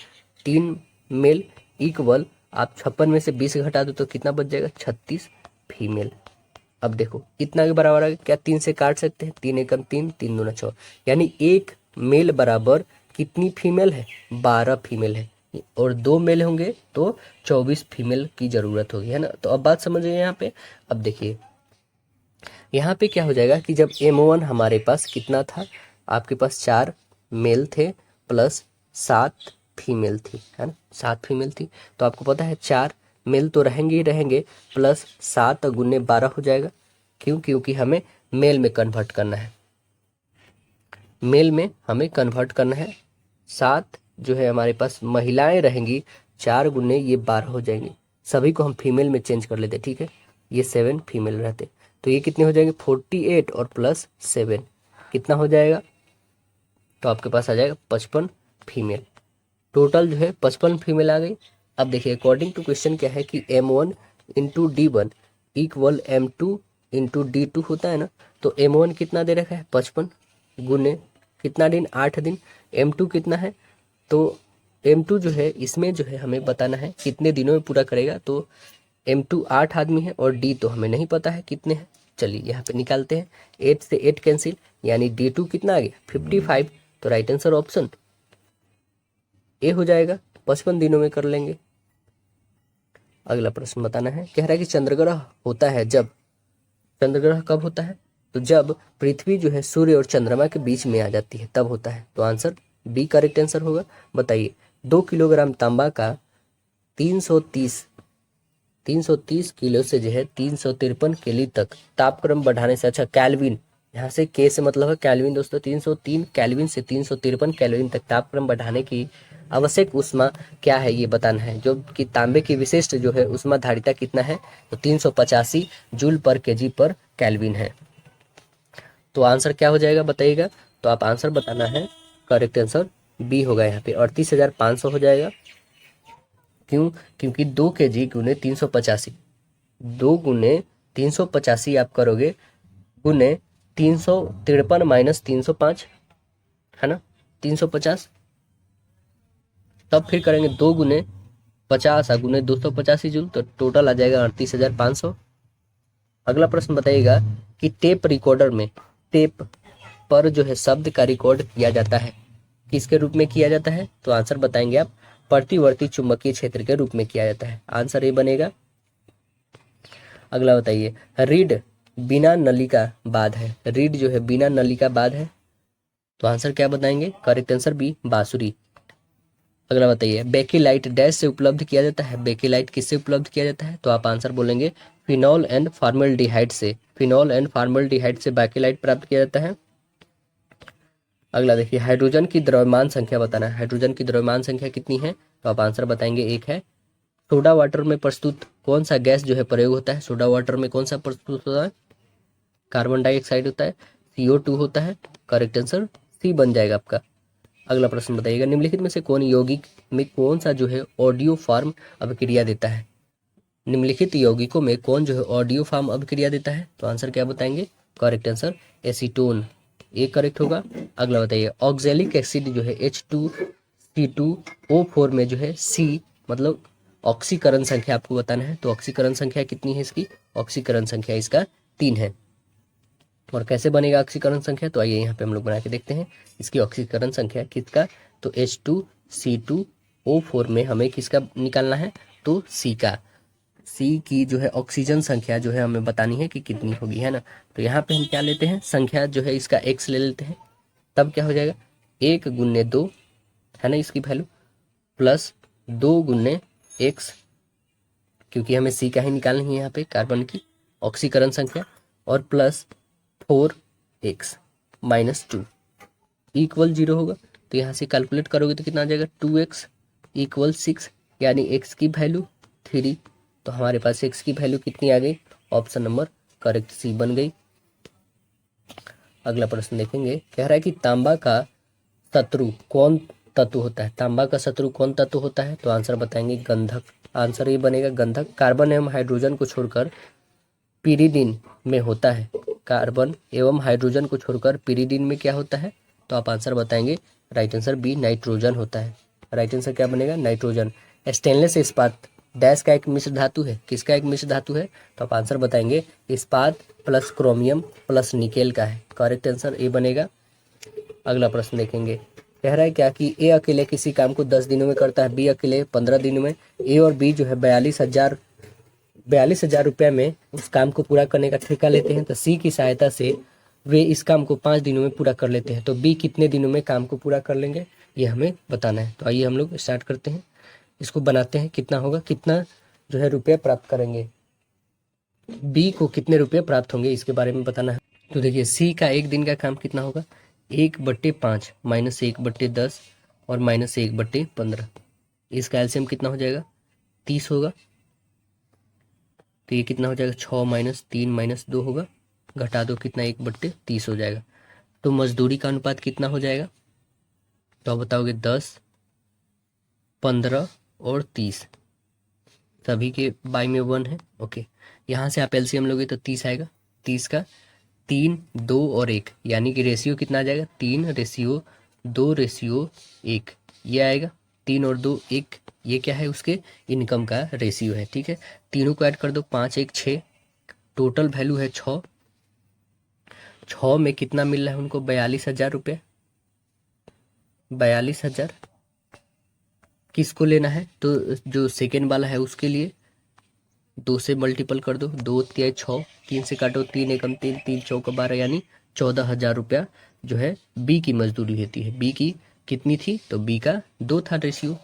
3 मेल इक्वल, आप 56 में से 20 घटा दो तो कितना बच जाएगा? 36 फीमेल। अब देखो इतना के बराबर आ गया, क्या 3 से काट सकते हैं? 3 एकम 3, 3 दूना 6, यानी 1 मेल बराबर कितनी फीमेल है? 12 फीमेल है, और 2 मेल होंगे तो 24 फीमेल की जरूरत होगी, है ना। तो अब बात समझिए यहाँ पे। अब देखिए यहाँ पे क्या हो जाएगा कि जब M1 हमारे पास कितना था, आपके पास 4 मेल थे प्लस 7 फीमेल थी, है ना, 7 फीमेल थी। तो आपको पता है 4 मेल तो रहेंगे ही रहेंगे, प्लस 7 गुने 12 हो जाएगा। क्यों? क्योंकि हमें मेल में कन्वर्ट करना है, मेल में हमें कन्वर्ट करना है। 7 जो है हमारे पास महिलाएं रहेंगी, 4 गुने ये 12 हो जाएंगे, सभी को हम फीमेल में चेंज कर लेते, ठीक है। ये 7 फीमेल रहते, तो ये कितने हो जाएंगे? 48 और प्लस 7 कितना हो जाएगा? तो आपके पास आ जाएगा 55 फीमेल। टोटल जो है 55 फीमेल आ गई। अब देखिए अकॉर्डिंग टू क्वेश्चन क्या है कि M1 into D1 equal M2 into D2 होता है ना। तो M1 कितना दे रखा है? 55 गुने कितना दिन? 8 दिन। M2 कितना है? तो M2 जो है इसमें जो है हमें बताना है कितने दिनों में पूरा करेगा। तो M2 8 आदमी है और D तो हमें नहीं पता है कितने हैं। चलिए यहाँ पे निकालते हैं, 8 से 8 कैंसिल, यानी D2 कितना आ गया? 55। तो राइट आंसर ऑप्शन ए हो जाएगा, 55 दिनों में कर लेंगे। अगला प्रश्न बताना है, कह रहा है कि चंद्रग्रह होता है जब, चंद्रग्रह कब होता है? तो जब पृथ्वी जो है सूर्य और चंद्रमा के बीच में आ जाती है तब होता है। तो आंसर बी करेक्ट आंसर होगा। बताइए 2 किलोग्राम तांबा का 330 किलो से जो है 353 केली तक तापक्रम बढ़ाने से, अच्छा कैल्विन, यहाँ से के से मतलब है कैल्विन दोस्तों, 303 कैल्विन से 353 कैल्विन तक तापक्रम बढ़ाने की आवश्यक ऊष्मा क्या है ये बताना है। जो कि तांबे की विशिष्ट जो है ऊष्मा धारिता कितना है? तो 385 जूल पर केजी पर कैल्विन है। तो आंसर क्या हो जाएगा बताइएगा। तो आप आंसर बताना है, करेक्ट आंसर बी होगा, यहाँ पे 38,500 हो जाएगा। क्यों? क्योंकि 2 kg गुने 385, 2 गुने 385 आप करोगे गुने 353 माइनस 305, है ना, 350, तब फिर करेंगे 2 गुने 50 गुने 285 जूल, तो टोटल आ जाएगा 38,500। अगला प्रश्न बताइएगा कि टेप रिकॉर्डर में टेप पर जो है शब्द का रिकॉर्ड किया जाता है, किसके रूप में किया जाता है? तो आंसर बताएंगे आप, प्रतिवर्ती चुंबकीय क्षेत्र के रूप में किया जाता है, आंसर ए बनेगा। अगला बताइए, रीड बिना नली का बाद है, रीड जो है बिना नली का बाद है, तो आंसर क्या बताएंगे? करेक्ट आंसर बी बांसुरी। अगला बताइए, बेकिलाइट डैश से उपलब्ध किया जाता है, बेकिलाइट किससे उपलब्ध किया जाता है? तो आप आंसर बोलेंगे फिनॉल एंड फॉर्मल्डिहाइड से, फिनॉल एंड फॉर्मल्डिहाइड से बेकिलाइट प्राप्त किया जाता है। अगला देखिए, हाइड्रोजन की द्रव्यमान संख्या बताना है, हाइड्रोजन की द्रव्यमान संख्या कितनी है? तो आप आंसर बताएंगे 1 है। सोडा वाटर में प्रस्तुत कौन सा गैस जो है प्रयोग होता है? सोडा वाटर में कौन सा प्रस्तुत होता है? कार्बन डाइऑक्साइड होता है, CO2 होता है, करेक्ट आंसर सी बन जाएगा आपका। अगला प्रश्न बताइएगा, निम्नलिखित में से कौन यौगिक में कौन सा जो है ऑडियो फार्म अभिक्रिया देता है? निम्नलिखित यौगिकों में कौन जो है ऑडियो फार्म अभिक्रिया देता है? तो आंसर क्या बताएंगे? करेक्ट आंसर एसीटोन, ये करेक्ट होगा। अगला बताइए, ऑक्जेलिक एसिड जो है H2C2O4 में जो है C मतलब ऑक्सीकरण संख्या आपको बताना है। तो ऑक्सीकरण संख्या कितनी है इसकी? ऑक्सीकरण संख्या इसका 3 है। और कैसे बनेगा ऑक्सीकरण संख्या, तो आइए यहाँ पे हम लोग बना के देखते हैं। इसकी ऑक्सीकरण संख्या किसका, तो H2C2O4 में हमें किसका निकालना है, तो C का। C की जो है ऑक्सीजन संख्या जो है हमें बतानी है कि कितनी होगी, है ना। तो यहाँ पे हम क्या लेते हैं, संख्या जो है इसका X ले लेते हैं, तब क्या हो जाएगा 1 × 2, है ना इसकी वैल्यू, प्लस 2 × X, क्योंकि हमें C का ही निकालनी है यहाँ पे कार्बन की ऑक्सीकरण संख्या, और प्लस 4X -2 इक्वल 0 होगा। तो यहाँ से कैलकुलेट करोगे तो कितना आ जाएगा, 2X = 6, यानी X की वैल्यू 3। तो हमारे पास X की वैल्यू कितनी आ गई, ऑप्शन नंबर करेक्ट C बन गई। अगला प्रश्न देखेंगे, कह रहा है कि तांबा का शत्रु कौन तत्व होता है, तांबा का शत्रु कौन तत्व होता है, तो आंसर बताएंगे गंधक। आंसर ये बनेगा गंधक। कार्बन एवं हाइड्रोजन को छोड़कर पिरीडिन में होता है, कार्बन एवं हाइड्रोजन को छोड़कर पिरीडिन में क्या होता है, तो आप आंसर बताएंगे राइट आंसर बी, नाइट्रोजन होता है। राइट आंसर क्या बनेगा, नाइट्रोजन। स्टेनलेस इस्पात डैश का एक मिश्र धातु है, किसका एक मिश्र धातु है, तो आप आंसर बताएंगे इस्पात प्लस क्रोमियम प्लस निकेल का है। करेक्ट आंसर ए बनेगा। अगला प्रश्न देखेंगे, कह रहा है क्या कि ए अकेले किसी काम को 10 दिनों में करता है, बी अकेले 15 दिनों में। ए और बी जो है 42,000 रुपये में उस काम को पूरा करने का ठेका लेते हैं। तो सी की सहायता से वे इस काम को 5 दिनों में पूरा कर लेते हैं, तो बी कितने दिनों में काम को पूरा कर लेंगे, ये हमें बताना है। तो आइए हम लोग स्टार्ट करते हैं, इसको बनाते हैं। कितना होगा, कितना जो है रुपये प्राप्त करेंगे, बी को कितने रुपये प्राप्त होंगे, इसके बारे में बताना है। तो देखिए सी का एक दिन का काम कितना होगा, 1/5 -1/10 और -1/15। इसका एलसीएम कितना हो जाएगा, 30 होगा। तो ये कितना हो जाएगा, 6 - 3 - 2 होगा, घटा दो कितना 1/30 हो जाएगा। तो मजदूरी का अनुपात कितना हो जाएगा, तो आप बताओगे 10, 15 और 30, सभी के बाई में 1 है। ओके, यहाँ से आप एलसीएम लोगे तो 30 आएगा। 30 का 3, 2 और 1, यानी कि रेशियो कितना आ जाएगा, 3:2:1 ये आएगा। 3 और 2 1, ये क्या है, उसके इनकम का रेशियो है। ठीक है, तीनों को ऐड कर दो, 5 1 6, टोटल वैल्यू है 6। 6 में कितना मिल रहा है उनको, 42,000 रुपये। 42,000 किसको लेना है, तो जो सेकेंड वाला है उसके लिए 2 से मल्टीपल कर दो, 2 3 6, 3 से काटो, 3 एकम 3, 3 चौका 12, यानी 14,000 रुपया जो है बी की मजदूरी होती है। बी की कितनी थी, तो बी का 2 था रेशियो,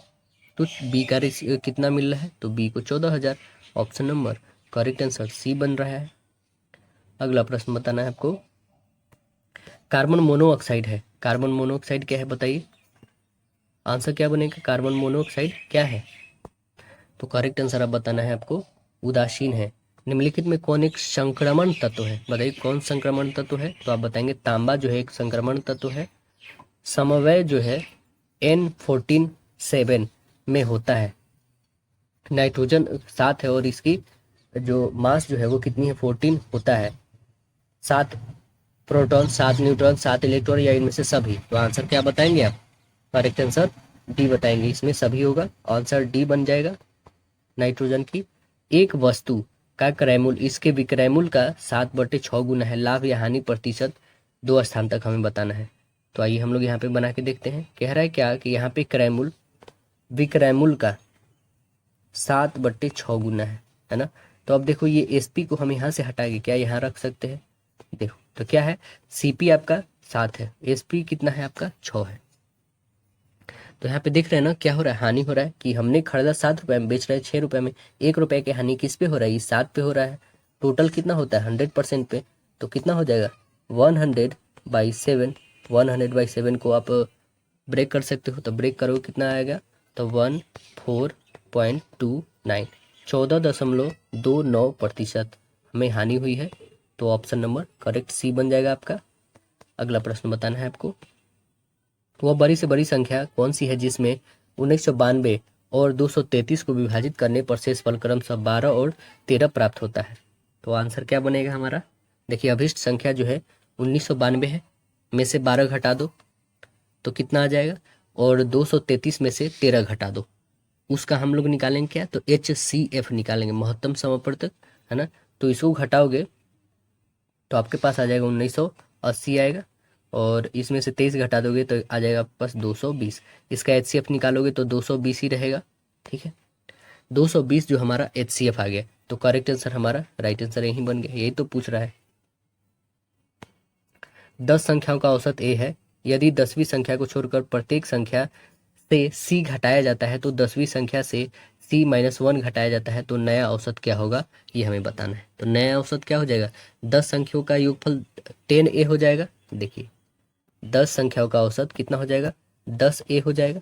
तो बी का रेशियो कितना मिल रहा है, तो बी को 14,000। Option number correct answer C बन रहा है। अगला प्रश्न बताना है आपको, कार्बन मोनोऑक्साइड है, कार्बन मोनोऑक्साइड क्या है बताइए, आंसर क्या बनेगा, कार्बन मोनोऑक्साइड क्या है, तो करेक्ट आंसर आप बताना है आपको उदासीन है। निम्नलिखित में कौन एक संक्रमण तत्व है, बताइए कौन संक्रमण तत्व है, तो आप बताएंगे तांबा जो है एक संक्रमण तत्व है। समवय जो है N14 7 में होता है, नाइट्रोजन 7 है और इसकी जो मास जो है वो कितनी है, 14 होता है। 7 प्रोटॉन, 7 न्यूट्रॉन, 7 इलेक्ट्रॉन, या इनमें से सभी, तो आंसर क्या बताएंगे आप, करेक्ट आंसर डी बताएंगे, इसमें सभी होगा, आंसर डी बन जाएगा। नाइट्रोजन की एक वस्तु का क्रयमूल इसके विक्रयमूल का 7/6 गुना है, लाभ या हानि प्रतिशत 2 स्थान तक हमें बताना है। तो आइए हम लोग यहाँ पे बना के देखते हैं। कह रहा है क्या कि यहाँ पे क्रयमूल विक्रयमूल का 7/6 गुना है ना। तो अब देखो ये एसपी को हम यहाँ से हटा के क्या यहाँ रख सकते हैं, देखो तो क्या है, सीपी आपका 7 है, एसपी कितना है आपका 6 है। तो यहाँ पे देख रहे हैं ना क्या हो रहा है, हानि हो रहा है कि हमने खरीदा 7 रुपये में, बेच रहे हैं 6 रुपये में, 1 रुपये की हानि किस पे हो रहा है, 7 पे हो रहा है। टोटल कितना होता है 100% पे, तो कितना हो जाएगा 100/7। 100/7 को आप ब्रेक कर सकते हो, तो ब्रेक करो कितना आएगा, तो 14.29, 14.29% हमें हानि हुई है। तो ऑप्शन नंबर करेक्ट सी बन जाएगा आपका। अगला प्रश्न बताना है आपको, वह बड़ी से बड़ी संख्या कौन सी है जिसमें 1992 और 233 को विभाजित करने पर शेष फल क्रमशः 12 और 13 प्राप्त होता है। तो आंसर क्या बनेगा हमारा, देखिए अभिष्ट संख्या जो है 1992 है, में से 12 घटा दो तो कितना आ जाएगा, और 233 में से 13 घटा दो, उसका हम लोग निकालेंगे क्या, तो HCF निकालेंगे, महत्तम समापवर्तक, है ना। तो इसको घटाओगे तो आपके पास आ जाएगा 1980 आएगा, और इसमें से 23 घटा दोगे तो आ जाएगा आपके पास 220। इसका HCF निकालोगे तो 220 ही रहेगा। ठीक है, 220 जो हमारा HCF आ गया, तो करेक्ट आंसर हमारा राइट आंसर यही बन गया। यही तो पूछ रहा है। 10 संख्याओं का औसत A है। यदि 10वीं संख्या को छोड़कर प्रत्येक संख्या से C घटाया जाता है तो 10वीं संख्या से C-1 घटाया जाता है तो नया औसत क्या होगा, ये हमें बताना है। तो नया औसत क्या हो जाएगा, 10 संख्याओं का योगफल 10A हो जाएगा। देखिए 10 संख्याओं का औसत कितना हो जाएगा, 10A हो जाएगा।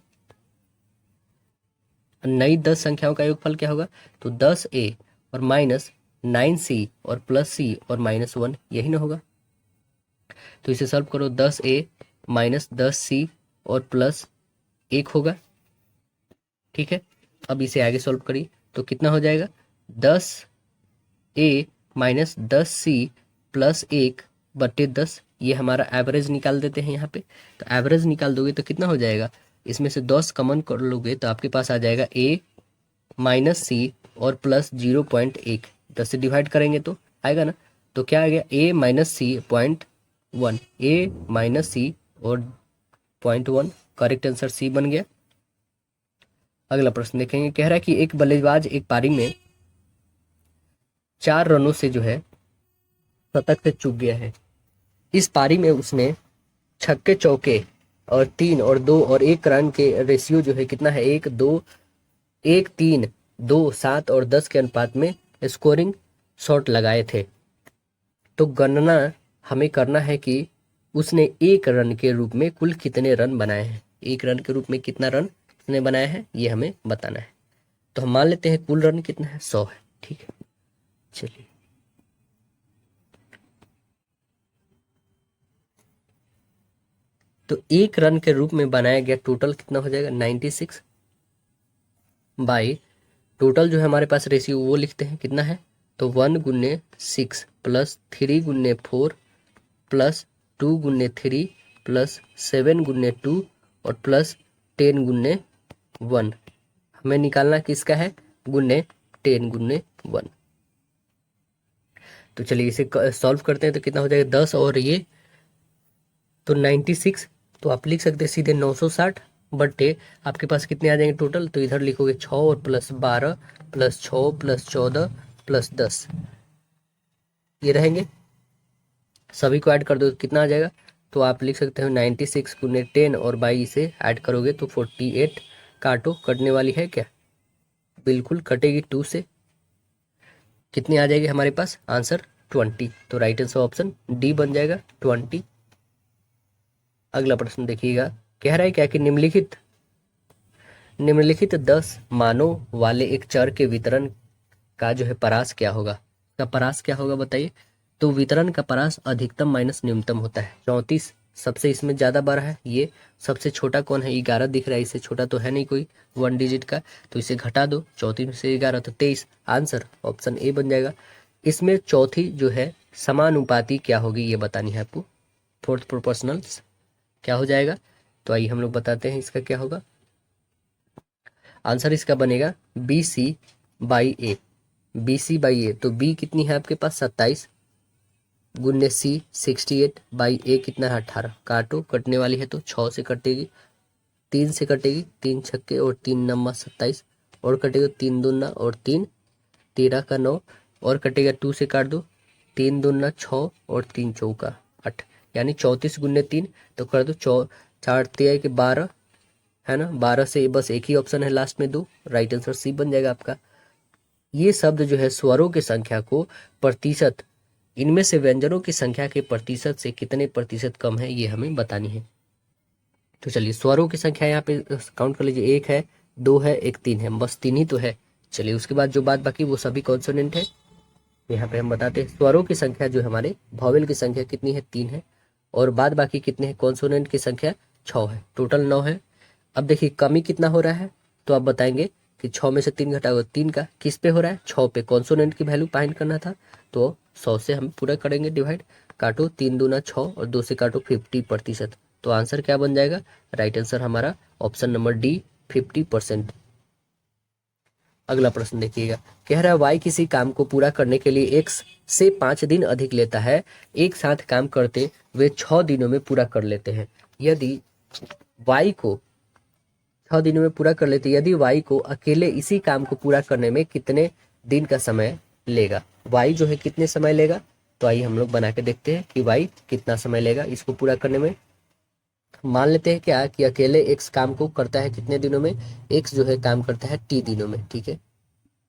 नई 10 संख्याओं का योगफल क्या होगा, तो 10A और माइनस 9C और प्लस C और -1, यही ना होगा। तो इसे सॉल्व करो, 10A माइनस 10C और प्लस 1 होगा। ठीक है, अब इसे आगे सॉल्व करिए तो कितना हो जाएगा, 10A माइनस 10C प्लस 1 बटे 10। ये हमारा एवरेज निकाल देते हैं यहाँ पे। तो एवरेज निकाल दोगे तो कितना हो जाएगा, इसमें से 10 कॉमन कर लोगे तो आपके पास आ जाएगा A माइनस C और प्लस 0.1। 10 से डिवाइड करेंगे तो आएगा ना, तो क्या आ गया, A minus C 0.1, A minus C और 0.1, करेक्ट आंसर C बन गया। अगला प्रश्न देखेंगे, कह रहा है कि एक बल्लेबाज एक पारी में 4 रनों से जो है शतक से चूक गया है। इस पारी में उसने छक्के चौके और 3 और 2 और 1 रन के रेशियो जो है कितना है, 1 2 1 3 2 7 और 10 के अनुपात में स्कोरिंग शॉट लगाए थे। तो गणना हमें करना है कि उसने 1 रन के रूप में कुल कितने रन बनाए हैं। 1 रन के रूप में कितना रन उसने बनाया है ये हमें बताना है। तो हम मान लेते हैं कुल रन कितना है, 100 है। ठीक है, चलिए तो 1 रन के रूप में बनाया गया टोटल कितना हो जाएगा, 96 बाई टोटल जो है हमारे पास रेशियो वो लिखते हैं कितना है, तो 1/6 प्लस 3/4 प्लस 2/3 प्लस 7/2 और प्लस 10/1। हमें निकालना किसका है, गुने 10/1। तो चलिए इसे सॉल्व करते हैं तो कितना हो जाएगा, 10 और ये तो 96। तो आप लिख सकते हैं सीधे 960 बटे आपके पास कितने आ जाएंगे टोटल, तो इधर लिखोगे 6 और प्लस 12 प्लस 6 प्लस 14 प्लस 10, ये रहेंगे। सभी को ऐड कर दो तो कितना आ जाएगा, तो आप लिख सकते हो 96 गुने 10 और बाई से ऐड करोगे तो 48। काटो, कटने वाली है क्या, बिल्कुल कटेगी 2 से। कितनी आ जाएगी हमारे पास आंसर, 20। तो राइट आंसर ऑप्शन डी बन जाएगा 20। अगला प्रश्न देखिएगा, कह रहा है क्या कि निम्नलिखित 10 मानों वाले एक चर के वितरण का जो है परास क्या होगा। का परास क्या होगा बताइए। तो वितरण का परास अधिकतम माइनस न्यूनतम होता है। 34 सबसे इसमें ज्यादा बड़ा है, ये सबसे छोटा कौन है, 11 दिख रहा है, इससे छोटा तो है नहीं कोई 1 डिजिट का, तो इसे घटा दो, 34 में से 11 तो 23। आंसर ऑप्शन ए बन जाएगा। इसमें चौथी जो है समानुपाती क्या होगी ये बतानी है आपको। फोर्थ प्रोपोर्शनल क्या हो जाएगा, तो आइए हम लोग बताते हैं इसका क्या होगा। आंसर इसका बनेगा BC/A। BC/A तो B कितनी है आपके पास 27 गुन्ने C 68/A कितना है 18। काटो, कटने वाली है तो 6 से कटेगी, 3 से कटेगी, 3 छक्के और 3 नम्मा 27 और कटेगा 3 दूना और 3 13 का 9 और कटेगा 2 से काट दो, 3 दूना 6 और 3 चौका 8, यानी 34 गुन्ने 3। तो कर दो 4 3 के 12 है ना, 12 से बस एक ही ऑप्शन है लास्ट में 2, राइट आंसर सी बन जाएगा आपका। ये शब्द जो है स्वरों की संख्या को प्रतिशत, इनमें से व्यंजनों की संख्या के प्रतिशत से कितने प्रतिशत कम है ये हमें बतानी है। तो चलिए स्वरों की संख्या यहाँ पे काउंट कर लीजिए, 1 है 2 है 1 3 है, बस 3 ही तो है। चलिए उसके बाद जो बात बाकी वो सभी कॉन्सोनेंट है। यहाँ पे हम बताते हैं स्वरों की संख्या जो हमारे वॉवेल की संख्या कितनी है 3 है, और बाद बाकी कितने हैं कॉन्सोनेंट की संख्या 6 है, टोटल 9 है। अब देखिए कमी कितना हो रहा है, तो आप बताएंगे कि 6 में से 3 घटाओगे 3 का किस पे हो रहा है, 6 पे कॉन्सोनेंट की वैल्यू फाइंड करना था, तो 100 से हम पूरा करेंगे डिवाइड। काटो 3 दूना 6 और 2 से काटो 50%। तो आंसर क्या बन जाएगा, राइट आंसर हमारा ऑप्शन नंबर डी 50%। अगला प्रश्न देखिएगा, कह रहा है वाई किसी काम को पूरा करने के लिए एक्स से 5 दिन अधिक लेता है, एक साथ काम करते वे 6 दिनों में पूरा कर लेते हैं। यदि वाई को 6 दिनों में पूरा कर लेते, यदि वाई को अकेले इसी काम को पूरा करने में कितने दिन का समय लेगा। वाई जो है कितने समय लेगा, तो आइए हम लोग बना के देखते हैं कि वाई कितना समय लेगा इसको पूरा करने में। मान लेते हैं क्या कि अकेले एक्स काम को करता है कितने दिनों में, एक्स जो है काम करता है टी दिनों में, ठीक है,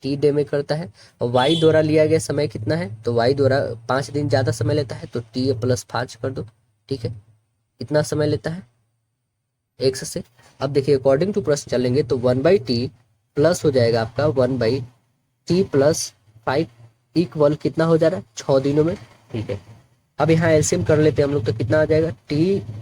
टी डे में करता है। और वाई द्वारा लिया गया समय कितना है, तो वाई द्वारा 5 दिन ज़्यादा समय लेता है, तो टी प्लस 5 कर दो, ठीक है, इतना समय लेता है एक्स से। अब देखिए अकॉर्डिंग टू प्रश्न चलेंगे तो 1/t प्लस हो जाएगा आपका 1/t प्लस 5 इक्वल कितना हो जा रहा है 6 दिनों में, ठीक है। अब यहाँ एलसीएम कर लेते हैं हम लोग, तो कितना आ जाएगा t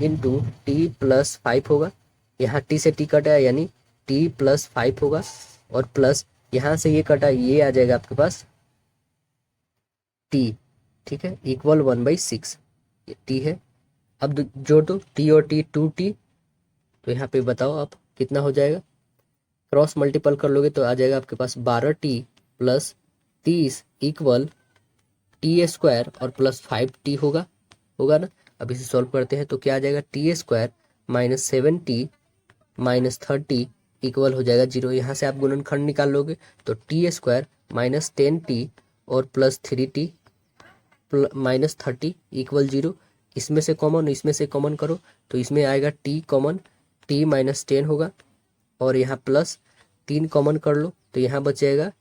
इंटू टी प्लस 5 होगा, यहाँ t से t कटा यानी t प्लस 5 होगा, और प्लस यहाँ से ये कटा ये आ जाएगा आपके पास t, ठीक है, इक्वल 1/6 t है। अब जोड़ दो t और t 2t, तो यहाँ पे बताओ आप कितना हो जाएगा, क्रॉस मल्टीपल कर लोगे तो आ जाएगा आपके पास 12t plus 30 equal T square और प्लस 5t होगा ना। अब इसे सॉल्व करते हैं तो क्या आ जाएगा, T square minus 7t minus 30 equal हो जाएगा 0। यहाँ से आप गुणनखंड निकाल लोगे तो टी स्क्वायर माइनस 10t और प्लस 3t माइनस 30 इक्वल 0। इसमें से कॉमन करो तो इसमें आएगा t कॉमन, t माइनस 10 होगा, और यहाँ प्लस 3 कॉमन कर लो तो यहाँ बच जाएगा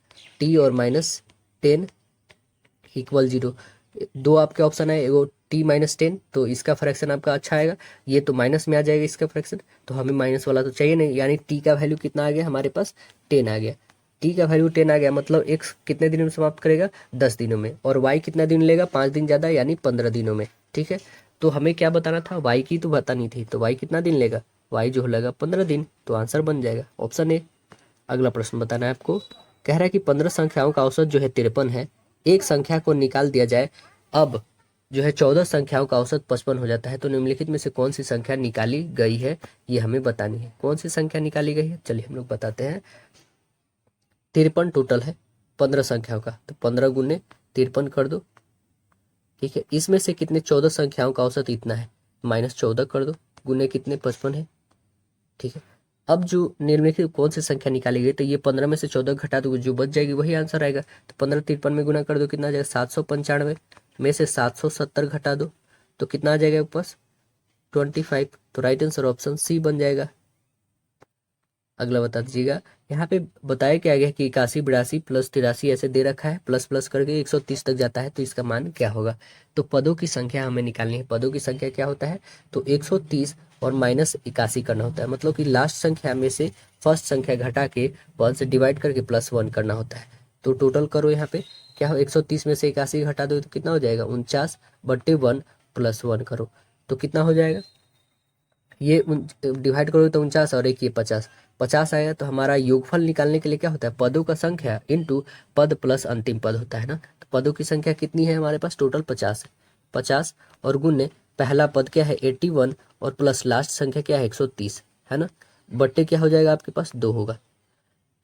t और माइनस 10 इक्वल 0। दो आपके ऑप्शन है, एगो t माइनस 10, तो इसका फ्रैक्शन आपका अच्छा आएगा, ये तो माइनस में आ जाएगा इसका फ्रैक्शन, तो हमें माइनस वाला तो चाहिए नहीं, यानी t का वैल्यू कितना आ गया हमारे पास 10 आ गया। t का वैल्यू 10 आ गया, मतलब x कितने दिनों में समाप्त करेगा 10 दिनों में, और y कितना दिन लेगा 5 दिन ज़्यादा यानी 15 दिनों में, ठीक है। तो हमें क्या बताना था, y की तो बतानी थी, तो y कितना दिन लेगा, y जो लगा 15 दिन, तो आंसर बन जाएगा ऑप्शन ए। अगला प्रश्न बताना है आपको, कह रहा है कि 15 संख्याओं का औसत जो है 53 है, एक संख्या को निकाल दिया जाए, अब जो है 14 संख्याओं का औसत 55 हो जाता है, तो निम्नलिखित में से कौन सी संख्या निकाली गई है, ये हमें बतानी है। कौन सी संख्या निकाली गई है, चलिए हम लोग बताते हैं। 53 टोटल है 15 संख्याओं का, तो 15 गुने 53 कर दो, ठीक है। इसमें से कितने 14 संख्याओं का औसत इतना है, -14 कर दो, गुने कितने 55 है, ठीक है। अब जो निम्नलिखित कौन सी संख्या निकाली गई, तो ये 15 में से 14 घटा दो, जो बच जाएगी वही आंसर आएगा। तो 15 53 में गुना कर दो, कितना आ जाएगा 795 में से 770 घटा दो तो कितना आ जाएगा पास 25। तो राइट आंसर ऑप्शन सी बन जाएगा। अगला बता दीजिएगा, यहाँ पे बताया क्या गया कि 81 82 प्लस 83 ऐसे दे रखा है, प्लस प्लस करके 130 तक जाता है, तो इसका मान क्या होगा। तो पदों की संख्या हमें निकालनी है। पदों की संख्या क्या होता है, तो 130 और माइनस 81 करना होता है, मतलब कि लास्ट संख्या में से फर्स्ट संख्या घटा के 1 से डिवाइड करके +1 करना होता है। तो टोटल करो, यहाँ पे क्या हो, 130 में से 81 घटा दो तो कितना हो जाएगा 49/1 +1 करो तो कितना हो जाएगा, ये डिवाइड करोगे तो 49 और एक ये 50 आएगा। तो हमारा योगफल निकालने के लिए क्या होता है, पदों का संख्या इंटू पद प्लस अंतिम पद होता है ना। तो पदों की संख्या कितनी है हमारे पास, टोटल 50 है, 50 और गुने पहला पद क्या है 81 और प्लस लास्ट संख्या क्या है 130 है ना, बट्टे क्या हो जाएगा आपके पास 2 होगा।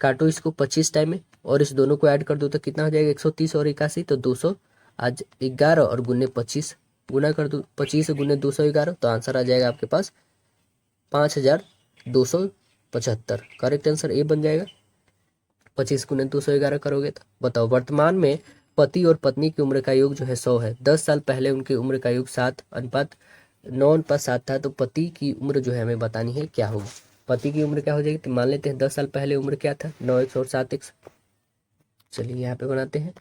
काटो इसको 25 टाइम में और इस दोनों को ऐड कर दो तो कितना हो जाएगा 130 और 81 तो 200 आज 11 और गुने 25 गुना कर दो, 25 गुने 211 तो आंसर आ जाएगा आपके पास 5275। करेक्ट आंसर ए बन जाएगा। 25 गुने 211 करोगे तो बताओ, वर्तमान में पति और पत्नी की उम्र का योग जो है 100 है। 10 साल पहले उनकी उम्र का योग 7:9:7 था, तो पति की उम्र जो है हमें बतानी है क्या होगी। पति की उम्र क्या हो जाएगी, तो मान लेते हैं 10 साल पहले उम्र क्या था 9x और 7x। चलिए यहाँ पे बनाते हैं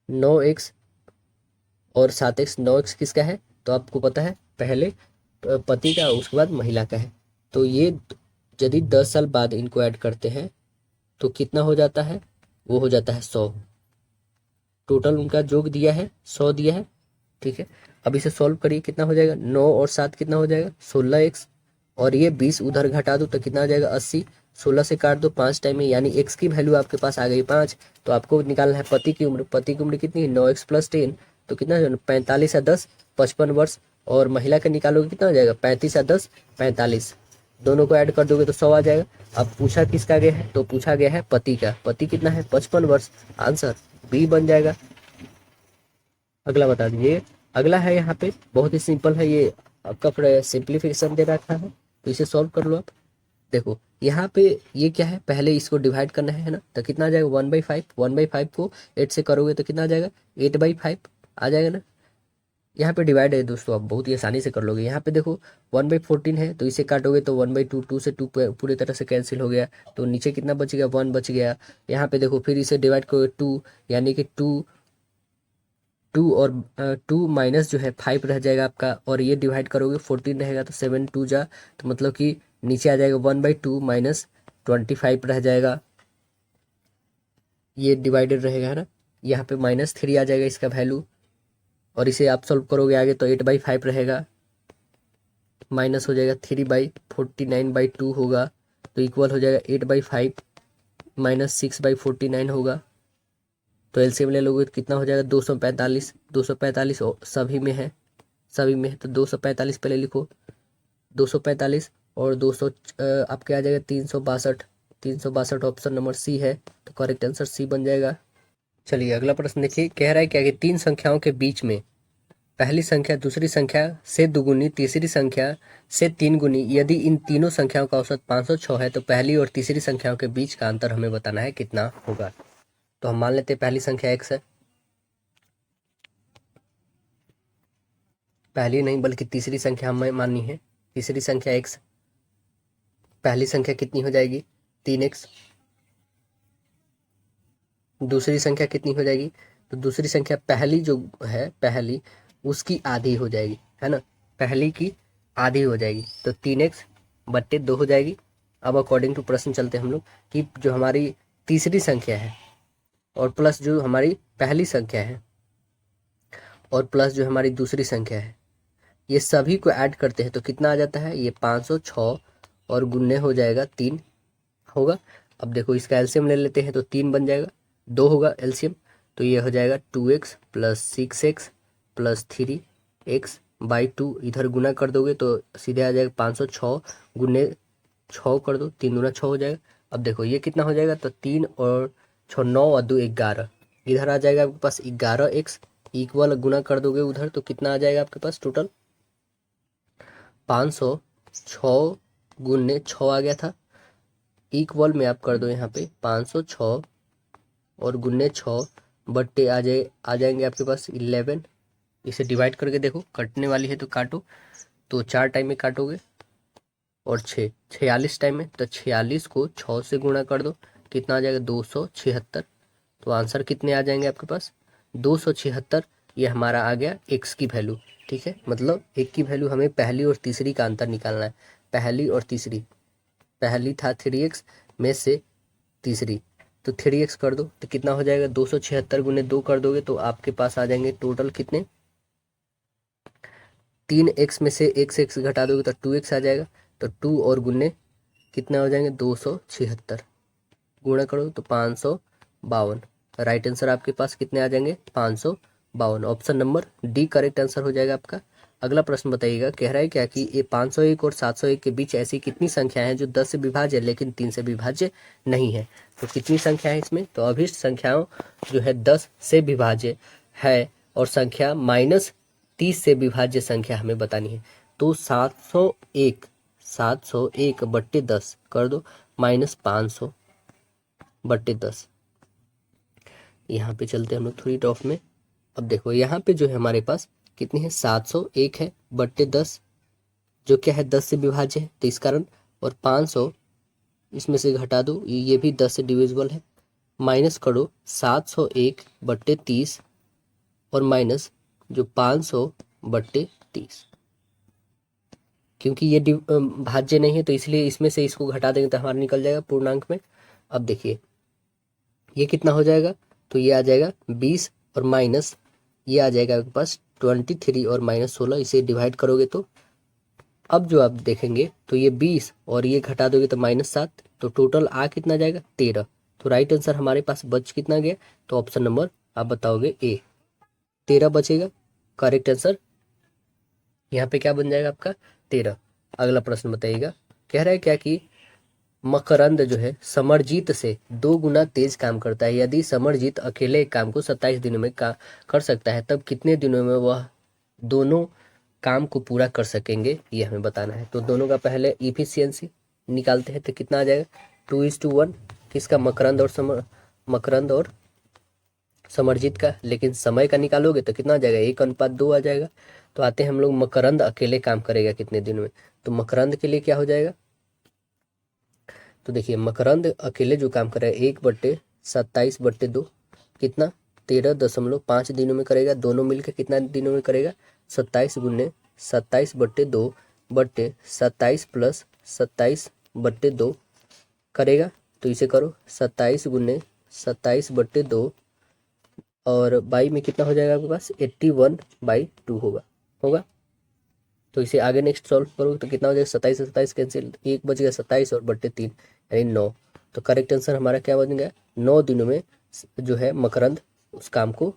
9x और 7x। 9x किसका है, तो आपको पता है पहले पति का, उसके बाद महिला का है। तो ये यदि 10 साल बाद इनको ऐड करते हैं तो कितना हो जाता है, वो हो जाता है 100। टोटल उनका जोग दिया है 100 दिया है, ठीक है। अब इसे सॉल्व करिए, कितना हो जाएगा 9 और 7 कितना हो जाएगा 16x और ये 20 उधर घटा दो तो कितना आ जाएगा 80। 16 से काट दो 5 टाइम में, यानी x की वैल्यू आपके पास आ गई 5। तो आपको निकालना है पति की उम्र। पति की उम्र कितनी है 9x + 10 तो कितना हो जाएगा 45 या 10 55 वर्ष। और महिला का निकालोगे कितना हो जाएगा 35 या 10 45 दोनों को ऐड कर दोगे तो 100 आ जाएगा। अब पूछा किसका गया है, तो पूछा गया है पति का। पति कितना है, 55 वर्ष। आंसर बी बन जाएगा। अगला बता दीजिए। अगला है यहाँ पे बहुत ही सिंपल है, ये आपका सिंप्लीफिकेशन दे रखा है, तो इसे सॉल्व कर लो आप। देखो यहाँ पे ये क्या है, पहले इसको डिवाइड करना है ना, तो कितना आ जाएगा 1/5। 1/5 को 8 से करोगे तो कितना आ जाएगा 8/5 आ जाएगा ना। यहाँ पे डिवाइड है दोस्तों, आप बहुत ही आसानी से कर लोगे। यहाँ पे देखो 1/14 है, तो इसे काटोगे तो 1/2, 2 से 2 पूरी तरह से कैंसिल हो गया, तो नीचे कितना बच गया 1 बच गया। यहाँ पे देखो फिर इसे डिवाइड करोगे 2, यानी कि 2 और 2 माइनस जो है 5 रह जाएगा आपका, और ये डिवाइड करोगे 14 रहेगा तो 7 2 जा, तो मतलब कि नीचे आ जाएगा 1/2 माइनस 25 रह जाएगा, ये डिवाइडेड रहेगा है ना। यहाँ पे -3 आ जाएगा इसका वैल्यू, और इसे आप सॉल्व करोगे आगे तो 8/5 रहेगा, माइनस हो जाएगा 3/49/2 होगा, तो इक्वल हो जाएगा 8/5 माइनस 6/49 होगा। तो एलसीएम ले लोगे तो कितना हो जाएगा 245। 245 सभी में है, सभी में है, तो 245 पहले लिखो। 245 और 200 आपके आ जाएगा 362। 362 ऑप्शन नंबर सी है, तो करेक्ट आंसर सी बन जाएगा। चलिए अगला प्रश्न देखिए, कह रहा है क्या कि 3 संख्याओं के बीच में पहली संख्या दूसरी संख्या से दुगुनी, तीसरी संख्या से 3 गुनी, यदि इन तीनों संख्याओं का औसत 506 है तो पहली और तीसरी संख्याओं के बीच का अंतर हमें बताना है कितना होगा। तो हम मान लेते हैं पहली संख्या x है, पहली नहीं बल्कि तीसरी संख्या हमें माननी है। तीसरी संख्या x, पहली संख्या कितनी हो जाएगी 3x, दूसरी संख्या कितनी हो जाएगी, तो दूसरी संख्या पहली जो है पहली उसकी आधी हो जाएगी है ना, पहली की आधी हो जाएगी, तो 3x/2 हो जाएगी। अब अकॉर्डिंग टू प्रश्न चलते हैं हम लोग कि जो हमारी तीसरी संख्या है और प्लस जो हमारी पहली संख्या है और प्लस जो हमारी दूसरी संख्या है, ये सभी को ऐड करते हैं तो कितना आ जाता है, ये 506 और गुन्ने हो जाएगा 3 होगा। अब देखो इसका एलसीएम ले लेते हैं तो 3 बन जाएगा, 2 होगा एलसीएम, तो ये हो जाएगा 2x plus 6x plus 3x/2। इधर गुना कर दोगे तो सीधे आ जाएगा 506 गुने 6 कर दो, 3 दूना 6 हो जाएगा। अब देखो ये कितना हो जाएगा, तो 3 और 6 9 और 2 11, इधर आ जाएगा आपके पास 11x, इक्वल गुना कर दोगे उधर तो कितना आ जाएगा आपके पास टोटल 506 गुने 6 आ गया था, इक्वल में आप कर दो यहाँ पे 506 और गुन्ने 6 बट्टे आ जाएंगे आपके पास 11। इसे डिवाइड करके देखो, कटने वाली है तो काटो, तो 4 टाइम में काटोगे और 46 टाइम में, तो 46 को 6 से गुणा कर दो, कितना आ जाएगा 276। तो आंसर कितने आ जाएंगे आपके पास 276। ये हमारा आ गया x की वैल्यू, ठीक है, मतलब एक की वैल्यू हमें पहली और तीसरी का अंतर निकालना है। पहली और तीसरी, पहली था 3x में से तीसरी, तो 3x कर दो तो कितना हो जाएगा 276 गुने 2 कर दोगे तो आपके पास आ जाएंगे टोटल कितने, 3x में से x घटा दोगे तो 2x आ जाएगा, तो 2 और गुने कितना हो जाएंगे 276, गुणा करो तो 552। राइट आंसर आपके पास कितने आ जाएंगे 552। Option number D correct answer हो जाएगा आपका। अगला प्रश्न बताइएगा, कह रहा है क्या कि ये 501 और 701 के बीच ऐसी कितनी संख्या है जो 10 से विभाज्य है लेकिन 3 से विभाज्य नहीं है। तो कितनी संख्या है इसमें, तो अभिष्ट संख्याओं जो है 10 से विभाज्य है और संख्या -30 से विभाज्य संख्या हमें बतानी है। तो 701/10 कर दो -500/10। यहाँ पे चलते हम लोग थोड़ी टॉप में। अब देखो यहाँ पे जो है हमारे पास कितनी है 701 है बट्टे 10, जो क्या है 10 से विभाज्य है तो इस कारण, और 500 इसमें से घटा दो, ये भी 10 से डिविजिबल है, माइनस करो 701/30 और माइनस जो 500/30, क्योंकि ये भाज्य नहीं है तो इसलिए इसमें से इसको घटा देंगे तो हमारा निकल जाएगा पूर्णांक में। अब देखिए ये कितना हो जाएगा, तो ये आ जाएगा 20 और माइनस ये आ जाएगा आपके पास 23 और -16, इसे डिवाइड करोगे तो अब जो आप देखेंगे तो ये 20 और ये घटा दोगे तो -7, तो टोटल आ कितना जाएगा 13। तो राइट आंसर हमारे पास बच कितना गया, तो ऑप्शन नंबर आप बताओगे ए 13 बचेगा। करेक्ट आंसर यहाँ पे क्या बन जाएगा आपका 13। अगला प्रश्न बताइएगा, कह रहा है क्या कि मकरंद जो है समरजीत से 2 गुना तेज काम करता है। यदि समरजीत अकेले एक काम को 27 दिनों में कर सकता है, तब कितने दिनों में वह दोनों काम को पूरा कर सकेंगे, ये हमें बताना है। तो दोनों का पहले इफिशियंसी निकालते हैं, तो कितना आ जाएगा 2:1 किसका, मकरंद और समरजीत का। लेकिन समय का निकालोगे तो कितना आ जाएगा, 1:2 आ जाएगा। तो आते हैं हम लोग, मकरंद अकेले काम करेगा कितने दिनों में। तो मकरंद के लिए क्या हो जाएगा, तो देखिए मकरंद अकेले जो काम कर रहा है 1/27/2 कितना 13.5 दिनों में करेगा। दोनों मिलकर कितना दिनों में करेगा, 27 गुने 27/2/27 प्लस 27/2 करेगा। तो इसे करो 27 गुने 27/2 और बाई में कितना हो जाएगा आपके पास 81/2 होगा। तो इसे आगे नेक्स्ट सॉल्व करोगे तो कितना हो जाएगा, 27 से 27 कैंसिल, 1 बच गया 27 और बट्टे 3 यानी 9। तो करेक्ट आंसर हमारा क्या बन गया, 9 दिनों में जो है मकरंद उस काम को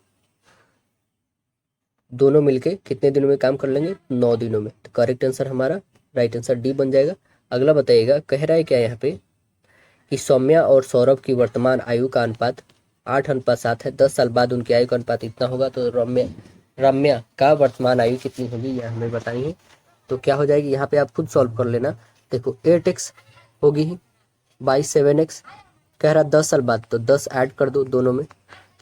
दोनों मिलके कितने दिनों में काम कर लेंगे, 9 दिनों में। तो करेक्ट आंसर हमारा राइट आंसर डी बन जाएगा। अगला बताइएगा, कह रहा है क्या यहाँ पे कि सौम्या और सौरभ की वर्तमान आयु का अनुपात 8:7 है। 10 साल बाद उनकी आयु का अनुपात इतना होगा। तो रम्या का वर्तमान आयु कितनी होगी, यह हमें बतानी है। तो क्या हो जाएगी, यहाँ पे आप खुद सॉल्व कर लेना। देखो 8x होगी ही बाई 7x, कह रहा 10 साल बाद, तो 10 ऐड कर दो दोनों में,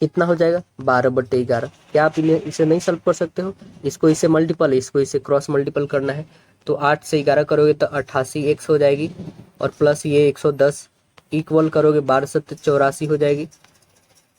कितना हो जाएगा 12/11। क्या आप इसे नहीं सॉल्व कर सकते हो, इसको इसे मल्टीपल, इसको इसे क्रॉस मल्टीपल करना है। तो 8 से 11 करोगे तो 88x हो जाएगी, और प्लस ये 110 इक्वल करोगे 12/84 हो जाएगी,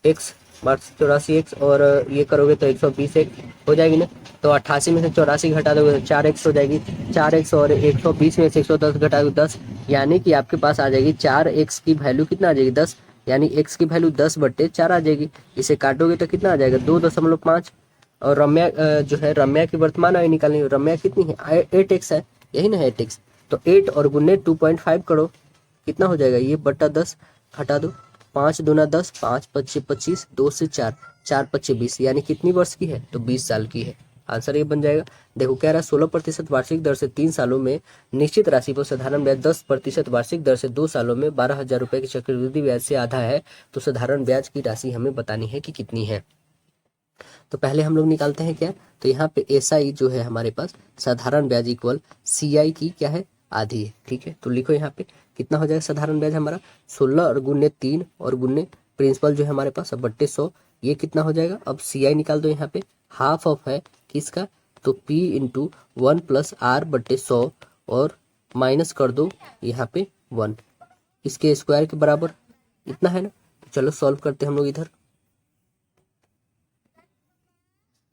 एक्स 12/84 और ये करोगे तो 120x हो जाएगी ना। तो 88 में से 84 घटा दोगे तो 4x हो जाएगी। 4x और 120 में से 110 घटा दो 10, यानी कि आपके पास आ जाएगी 4x की वैल्यू कितना आ जाएगी 10, यानी x की वैल्यू 10/4 आ जाएगी। इसे काटोगे तो कितना आ जाएगा 2.5। और रम्या जो है रम्या की वर्तमान आयु निकालनी है। रम्या कितनी है 8x है, यही ना है 8x। तो 8 और गुने 2.5 करो, कितना हो जाएगा ये बट्टा 10 घटा दो, 5 दूना 10, 5 पच्चे 25, 2 से 4, 4 पच्चे 20, यानी कितनी वर्ष की है तो 20 साल की है। आंसर ये बन जाएगा। देखो कह रहा है 16% वार्षिक दर से 3 सालों में निश्चित राशि पर साधारण ब्याज 10% वार्षिक दर से 2 सालों में 12,000 रुपए की चक्रवृद्धि ब्याज से आधा है। तो साधारण ब्याज की राशि हमें बतानी है कि कितनी है। तो पहले हम लोग निकालते हैं क्या, तो यहाँ पे SI जो है हमारे पास साधारण ब्याज इक्वल CI की क्या है आधी है। ठीक है, तो लिखो यहाँ पे कितना हो जाएगा साधारण ब्याज हमारा 16 और गुने 3 और गुने प्रिंसिपल जो है हमारे पास बट्टे 100, ये कितना हो जाएगा। अब CI निकाल दो, यहाँ पे हाफ ऑफ है किसका, तो P इंटू 1 प्लस R/100 और माइनस कर दो यहाँ पे 1, इसके स्क्वायर के बराबर इतना है ना। तो चलो सॉल्व करते हैं हम लोग इधर।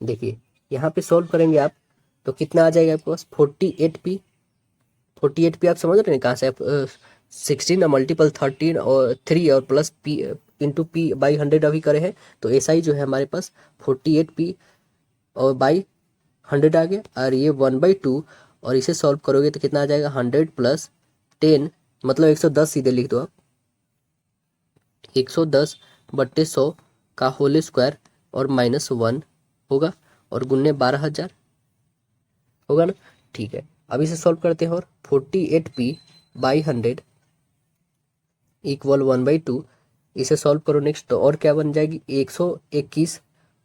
देखिए यहाँ पे सॉल्व करेंगे आप तो कितना आ जाएगा आपके पास 48p। 48p आप समझ रहे हैं कहाँ से, आप 16 मल्टीपल 13 और 3 और plus p into p by 100 अभी करे हैं। तो SI जो है हमारे पास 48p और बाई 100 आ गया, और ये 1/2 और इसे सॉल्व करोगे तो कितना आ जाएगा 100 प्लस 10 मतलब 110 सीधे लिख दो आप, 110/100 का होल स्क्वायर और -1 होगा और गुन्ने 12,000 होगा ना। ठीक है, अब इसे सॉल्व करते हैं और 48p बाई 100 इक्वल 1/2, इसे सॉल्व करो नेक्स्ट। तो और क्या बन जाएगी 121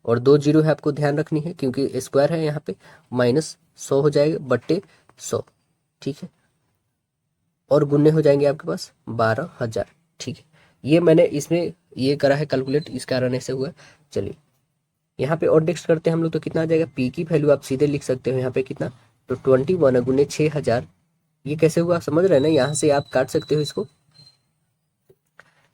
और 2 जीरो है, आपको ध्यान रखनी है क्योंकि स्क्वायर है यहाँ पे, -100 हो जाएगा बट्टे 100। ठीक है, और गुन्ने हो जाएंगे आपके पास 12,000। ठीक है, ये मैंने इसमें ये करा है कैलकुलेट, इस कारण ऐसे हुआ। चलिए यहाँ पे और नेक्स्ट करते हैं हम लोग, तो कितना आ जाएगा पी की वैल्यू आप सीधे लिख सकते हो यहाँ पे कितना, तो 21 गुने 6,000। ये कैसे हुआ समझ रहे हैं ना, यहाँ से आप काट सकते हो इसको,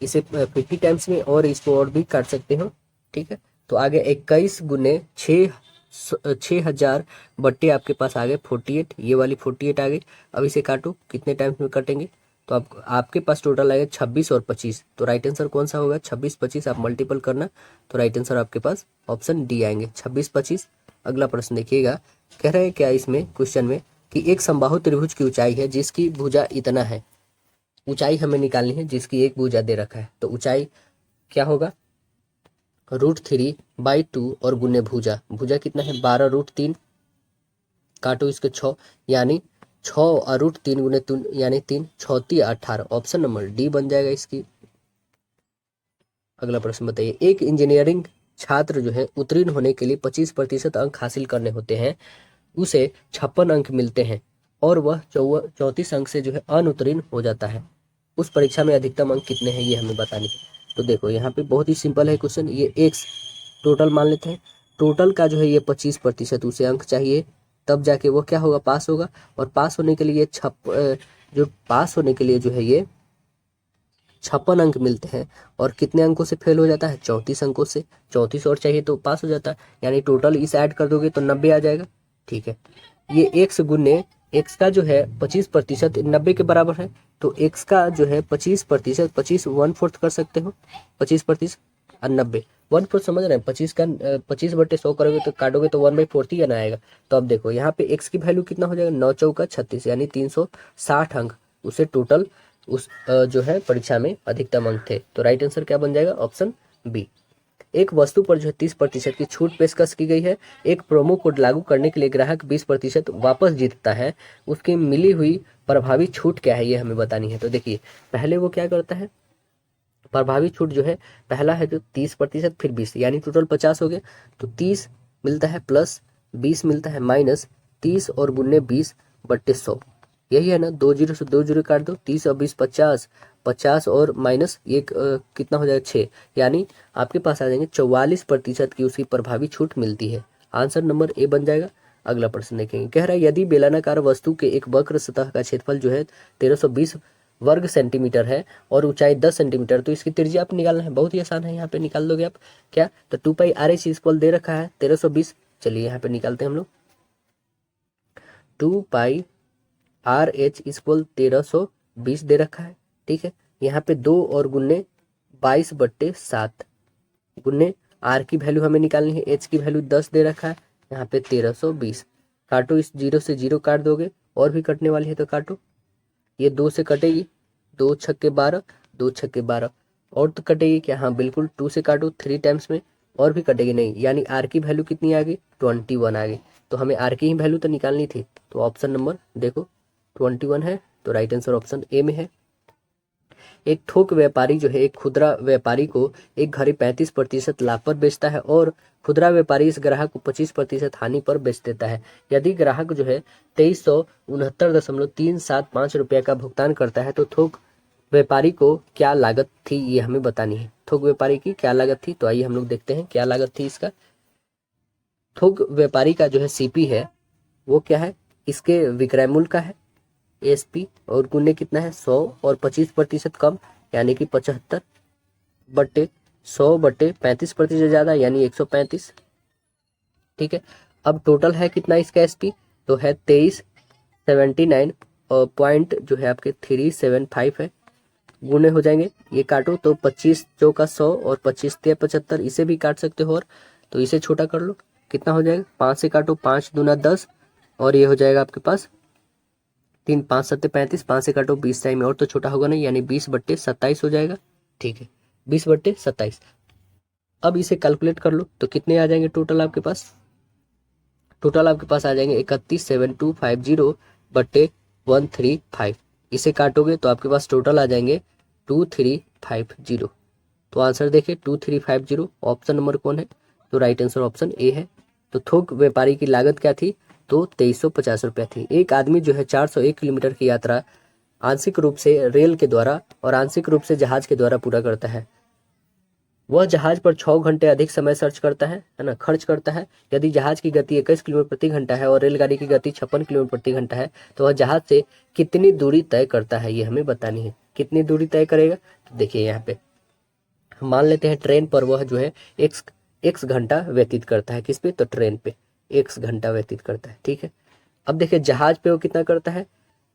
इसे 50 टाइम्स में और इसको और भी काट सकते हो। ठीक है, तो आगे 21 गुने 6,000 बट्टे आपके पास आ गए 48, ये वाली 48 आ गई। अब इसे काटो कितने टाइम्स में कटेंगे, तो आपके पास टोटल आएगा 26 और 25। तो राइट आंसर कौन सा होगा 26 25 आप मल्टीपल करना, तो राइट आंसर आपके पास ऑप्शन डी आएंगे 26 25। अगला प्रश्न देखिएगा, कह रहे हैं क्या इसमें क्वेश्चन में कि एक समबाहु त्रिभुज की ऊंचाई है जिसकी भुजा इतना है। ऊंचाई हमें निकालनी है जिसकी एक भुजा दे रखा है। तो ऊंचाई क्या होगा √3/2 और गुने भुजा, भुजा कितना है 12√3, काटो इसके 6, यानी 6 और रूट 3 गुने 3 यानी 3 6 18। ऑप्शन नंबर डी बन जाएगा इसकी। अगला प्रश्न बताइए, एक इंजीनियरिंग छात्र जो है उत्तीर्ण होने के लिए 25% अंक हासिल करने होते हैं, उसे 56 अंक मिलते हैं और वह 34 अंक से जो है अनुत्तीर्ण हो जाता है। उस परीक्षा में अधिकतम अंक कितने हैं ये हमें बतानी है। तो देखो यहाँ पे बहुत ही सिंपल है क्वेश्चन। ये एक्स टोटल मान लेते हैं। टोटल का जो है ये 25% उसे अंक चाहिए, तब जाके वो क्या होगा, पास होगा। और पास होने के लिए जो पास होने के लिए जो है ये 56 अंक मिलते हैं। और कितने अंकों से फेल हो जाता है, 34 अंकों से। 34 और चाहिए तो पास हो जाता है, यानी टोटल इस ऐड कर दोगे तो 90 आ जाएगा। ठीक है, ये एक्स गुने एक्स का जो है 25% 90 के बराबर है, तो एक्स का जो है 25%, 25 1/4 कर सकते हो। 25% और 90 1/4 समझ रहे हैं। 25 का 25/100 करोगे तो काटोगे तो 1/4 ही आना आएगा। तो अब देखो यहाँ पे एक्स की वैल्यू कितना हो जाएगा, 9 चौका 36 यानी 360 अंक उसे टोटल उस जो है परीक्षा में अधिकतम अंक थे। तो राइट आंसर क्या बन जाएगा, ऑप्शन बी। एक वस्तु पर जो है 30% की छूट पेशकश की गई है, एक प्रोमो कोड लागू करने के लिए ग्राहक 20% वापस जीतता है, उसकी मिली हुई प्रभावी छूट क्या है ये हमें बतानी है। तो देखिए पहले वो क्या करता है, प्रभावी छूट जो है पहला है जो 30% फिर 20 यानी टोटल 50 हो गया। तो 30 मिलता है प्लस 20 मिलता है माइनस 30 और गुन्ने 20/100, यही है ना। 2 जीरो से 2 जीरो काट दो, 30 और 20 50, 50 और माइनस एक कितना हो जाएगा 6, यानी आपके पास आ जाएंगे 44% की उसकी प्रभावी छूट मिलती है। आंसर नंबर ए बन जाएगा। अगला प्रश्न देखेंगे, कह रहा है यदि बेलनाकार वस्तु के एक वक्र सतह का क्षेत्रफल जो है 1320 वर्ग सेंटीमीटर है और ऊंचाई 10 सेंटीमीटर, तो इसकी त्रिज्या आप निकालना है। बहुत ही आसान है, यहाँ पे निकाल दोगे आप क्या, तो 2π/h इक्वल दे रखा है 1320। चलिए यहाँ पे निकालते हैं हम लोग। 2π/h इक्वल 1320 दे रखा है। ठीक है, यहाँ पे 2 और गुन्ने 22/7 गुन्ने आर की वैल्यू हमें निकालनी है, एच की वैल्यू 10 दे रखा है, यहाँ पे 1320। काटो, इस 0 से 0 काट दोगे, और भी कटने वाली है तो काटो। ये 2 से कटेगी, 2 छक्के 12, 2 छक्के 12। और तो कटेगी क्या, हाँ बिल्कुल, 2 से काटो 3 टाइम्स में, और भी कटेगी नहीं, यानी आर की वैल्यू कितनी आ गई, 21 आ गई। तो हमें आर की ही वैल्यू तो निकालनी थी। तो ऑप्शन नंबर देखो 21 है, तो राइट आंसर ऑप्शन ए में है। एक थोक व्यापारी जो है एक खुदरा व्यापारी को एक घड़ी 35% लाभ पर बेचता है और खुदरा व्यापारी इस ग्राहक को 25% हानि पर बेच देता है। यदि ग्राहक जो है 2369.375 रुपये का भुगतान करता है तो थोक व्यापारी को क्या लागत थी ये हमें बतानी है। थोक व्यापारी की क्या लागत थी, तो आइए हम लोग देखते हैं क्या लागत थी इसका। थोक व्यापारी का जो है सीपी है वो क्या है, इसके विक्रय मूल्य का है एसपी, और गुने कितना है 100 और 25% कम यानी कि 75/100/35% ज्यादा यानी 135। ठीक है, अब टोटल है कितना इसका एसपी, तो है 2379 और पॉइंट जो है आपके 375 है। गुने हो जाएंगे, ये काटो तो 25 चौका 100 और 25 तिया 75, इसे भी काट सकते हो, और तो इसे छोटा कर लो, कितना हो जाएगा, 5 से काटो, 5 दूना 10, और ये हो जाएगा आपके पास 3 5 7 35, 5 से काटो 20 टाइम में, और तो छोटा होगा नहीं, यानी 20/27 हो जाएगा। ठीक है, 20/27। अब इसे कैलकुलेट कर लो तो कितने आ जाएंगे टोटल आपके पास, टोटल आपके पास आ जाएंगे 31,7250/135। इसे काटोगे तो आपके पास टोटल आ जाएंगे 2350। तो आंसर देखिए 2350, ऑप्शन नंबर कौन है, तो राइट आंसर ऑप्शन ए है। तो थोक व्यापारी की लागत क्या थी, तो 2350 रुपया थी। एक आदमी जो है 401 किलोमीटर की यात्रा आंशिक रूप से रेल के द्वारा और आंशिक रूप से जहाज के द्वारा पूरा करता है। वह जहाज पर 6 घंटे अधिक समय सर्च करता है ना, खर्च करता है। यदि जहाज की गति 21 किलोमीटर प्रति घंटा है और रेलगाड़ी की गति 56 किलोमीटर प्रति घंटा है, तो वह जहाज से कितनी दूरी तय करता है ये हमें बतानी है। कितनी दूरी तय करेगा, तो देखिए यहाँ पे हम मान लेते हैं ट्रेन पर वह जो है एक्स घंटा व्यतीत करता है, किस पे, तो ट्रेन पे एक्स घंटा व्यतीत करता है। ठीक है, अब देखिए जहाज पे वो कितना करता है,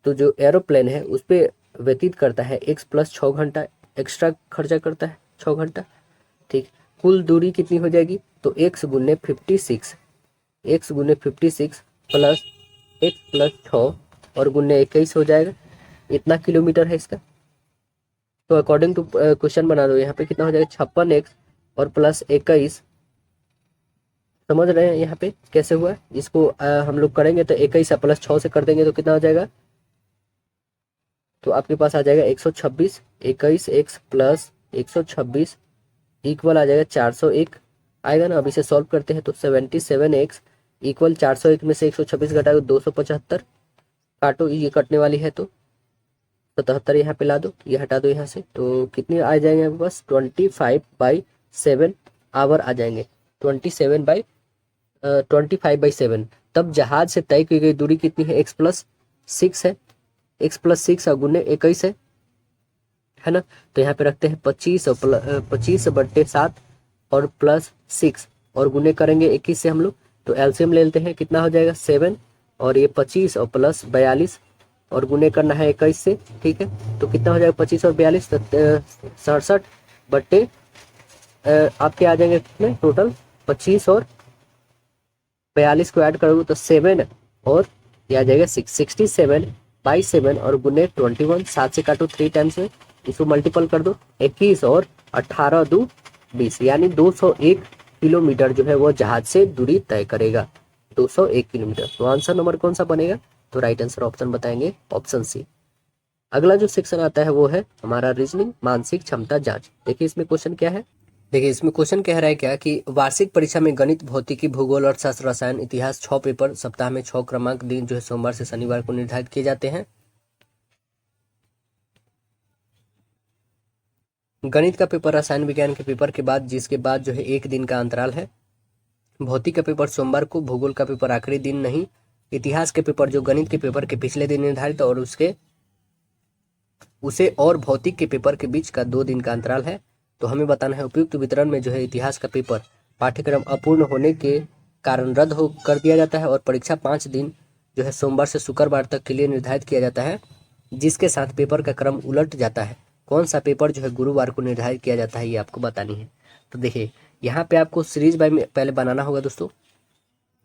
तो जो एरोप्लेन है उस पे व्यतीत करता है एक्स प्लस 6 घंटा एक्स्ट्रा खर्चा करता है, 6 घंटा। ठीक, कुल दूरी कितनी हो जाएगी, तो एक्स गुने 56, एक्स गुने 56 प्लस एक्स प्लस 6 और गुने 21 हो जाएगा, इतना किलोमीटर है इसका। तो अकॉर्डिंग टू क्वेश्चन बना दो, यहाँ पे कितना हो जाएगा 56x और प्लस 21 समझ रहे हैं यहाँ पे कैसे हुआ है? इसको हम लोग करेंगे तो 21 प्लस 6 से कर देंगे तो कितना हो जाएगा? तो आपके पास आ जाएगा 126, 21 एक्स प्लस 126 इक्वल आ जाएगा 401 आएगा ना। अब इसे सॉल्व करते हैं तो 77x इक्वल 401 में से 126 घटाओ 275, काटो, ये कटने वाली है तो 77 यहाँ पे ला दो, ये हटा दो यहाँ से, तो कितने आ जाएंगे आपके पास? 25/7 आवर आ जाएंगे। 25/7। तब जहाज से तय की गई दूरी कितनी है? x+6 है, x+6 और गुने 21 है ना। तो यहाँ पे रखते हैं 25/7 और +6 और गुने करेंगे 21 से हम लोग, तो एलसीएम ले लेते हैं, कितना हो जाएगा? 7 और ये 25 और प्लस 42 और गुने करना है 21 से, ठीक है। तो कितना हो जाएगा? 25 और 42 तो 67 बट्टे आपके आ जाएंगे कितने टोटल? 25 और 42 को ऐड करोगे तो 7 और ये आ जाएगा 67/7 और गुने 21, 7 से काटो 3 टाइम्स में, इसको मल्टीपल कर दो, 21 और 18 2 20, यानी 201 किलोमीटर जो है वो जहाज से दूरी तय करेगा। 201 किलोमीटर। तो आंसर नंबर कौन सा बनेगा? तो राइट आंसर ऑप्शन बताएंगे ऑप्शन सी। अगला जो सेक्शन आता है वो है हमारा रीजनिंग, मानसिक क्षमता जांच। देखिए इसमें क्वेश्चन क्या है। देखिए इसमें क्वेश्चन कह रहा है क्या कि वार्षिक परीक्षा में गणित, भौतिकी, भूगोल, अर्थशास्त्र, रसायन, इतिहास 6 पेपर सप्ताह में 6 क्रमांक दिन जो है सोमवार से शनिवार को निर्धारित किए जाते हैं। गणित का पेपर रसायन विज्ञान के पेपर के बाद, जिसके बाद जो है 1 दिन का अंतराल है। भौतिक का पेपर सोमवार को, भूगोल का पेपर आखिरी दिन नहीं, इतिहास के पेपर जो गणित के पेपर के पिछले दिन निर्धारित और उसे और भौतिक के पेपर के बीच का 2 दिन का अंतराल है। तो हमें बताना है उपयुक्त वितरण में जो है इतिहास का पेपर पाठ्यक्रम अपूर्ण होने के कारण रद्द हो कर दिया जाता है और परीक्षा 5 दिन जो है सोमवार से शुक्रवार तक के लिए निर्धारित किया जाता है, जिसके साथ पेपर का क्रम उलट जाता है। कौन सा पेपर जो है गुरुवार को निर्धारित किया जाता है, ये आपको बतानी है। तो देखिए यहाँ पे आपको सीरीज बाय में पहले बनाना होगा दोस्तों।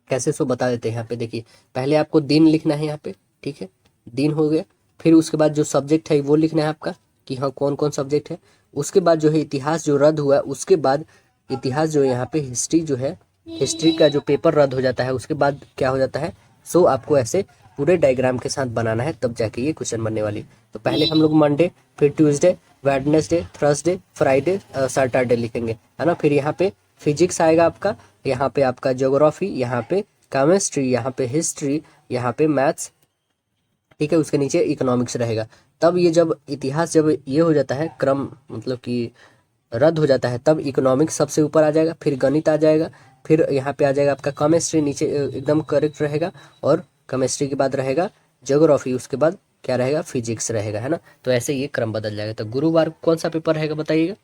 कैसे सो बता देते हैं। यहाँ पे देखिए पहले आपको दिन लिखना है यहाँ पे, ठीक है, दिन हो गया। फिर उसके बाद जो सब्जेक्ट है वो लिखना है आपका कि हाँ कौन कौन सब्जेक्ट है। उसके बाद जो है इतिहास जो रद्द हुआ, उसके बाद इतिहास जो यहाँ पे हिस्ट्री जो है, हिस्ट्री का जो पेपर रद्द हो जाता है, उसके बाद क्या हो जाता है। सो आपको ऐसे पूरे डायग्राम के साथ बनाना है, तब जाके ये क्वेश्चन बनने वाली। तो पहले हम लोग मंडे, फिर Tuesday, Wednesday, Thursday, Friday, Saturday लिखेंगे, है ना। फिर यहाँ पे फिजिक्स आएगा आपका, यहाँ पे आपका ज्योग्राफी, यहाँ पे केमिस्ट्री, यहाँ पे हिस्ट्री, यहाँ पे मैथ्स, ठीक है। उसके नीचे इकोनॉमिक्स रहेगा। तब ये जब इतिहास जब ये हो जाता है क्रम मतलब कि रद्द हो जाता है, तब इकोनॉमिक्स सबसे ऊपर आ जाएगा, फिर गणित आ जाएगा, फिर यहाँ पे आ जाएगा आपका केमिस्ट्री नीचे एकदम करेक्ट रहेगा, और केमिस्ट्री के बाद रहेगा ज्योग्राफी, उसके बाद क्या रहेगा? फिजिक्स रहेगा, है ना। तो ऐसे ये क्रम बदल जाएगा। तो गुरुवार को कौन सा पेपर रहेगा बताइएगा।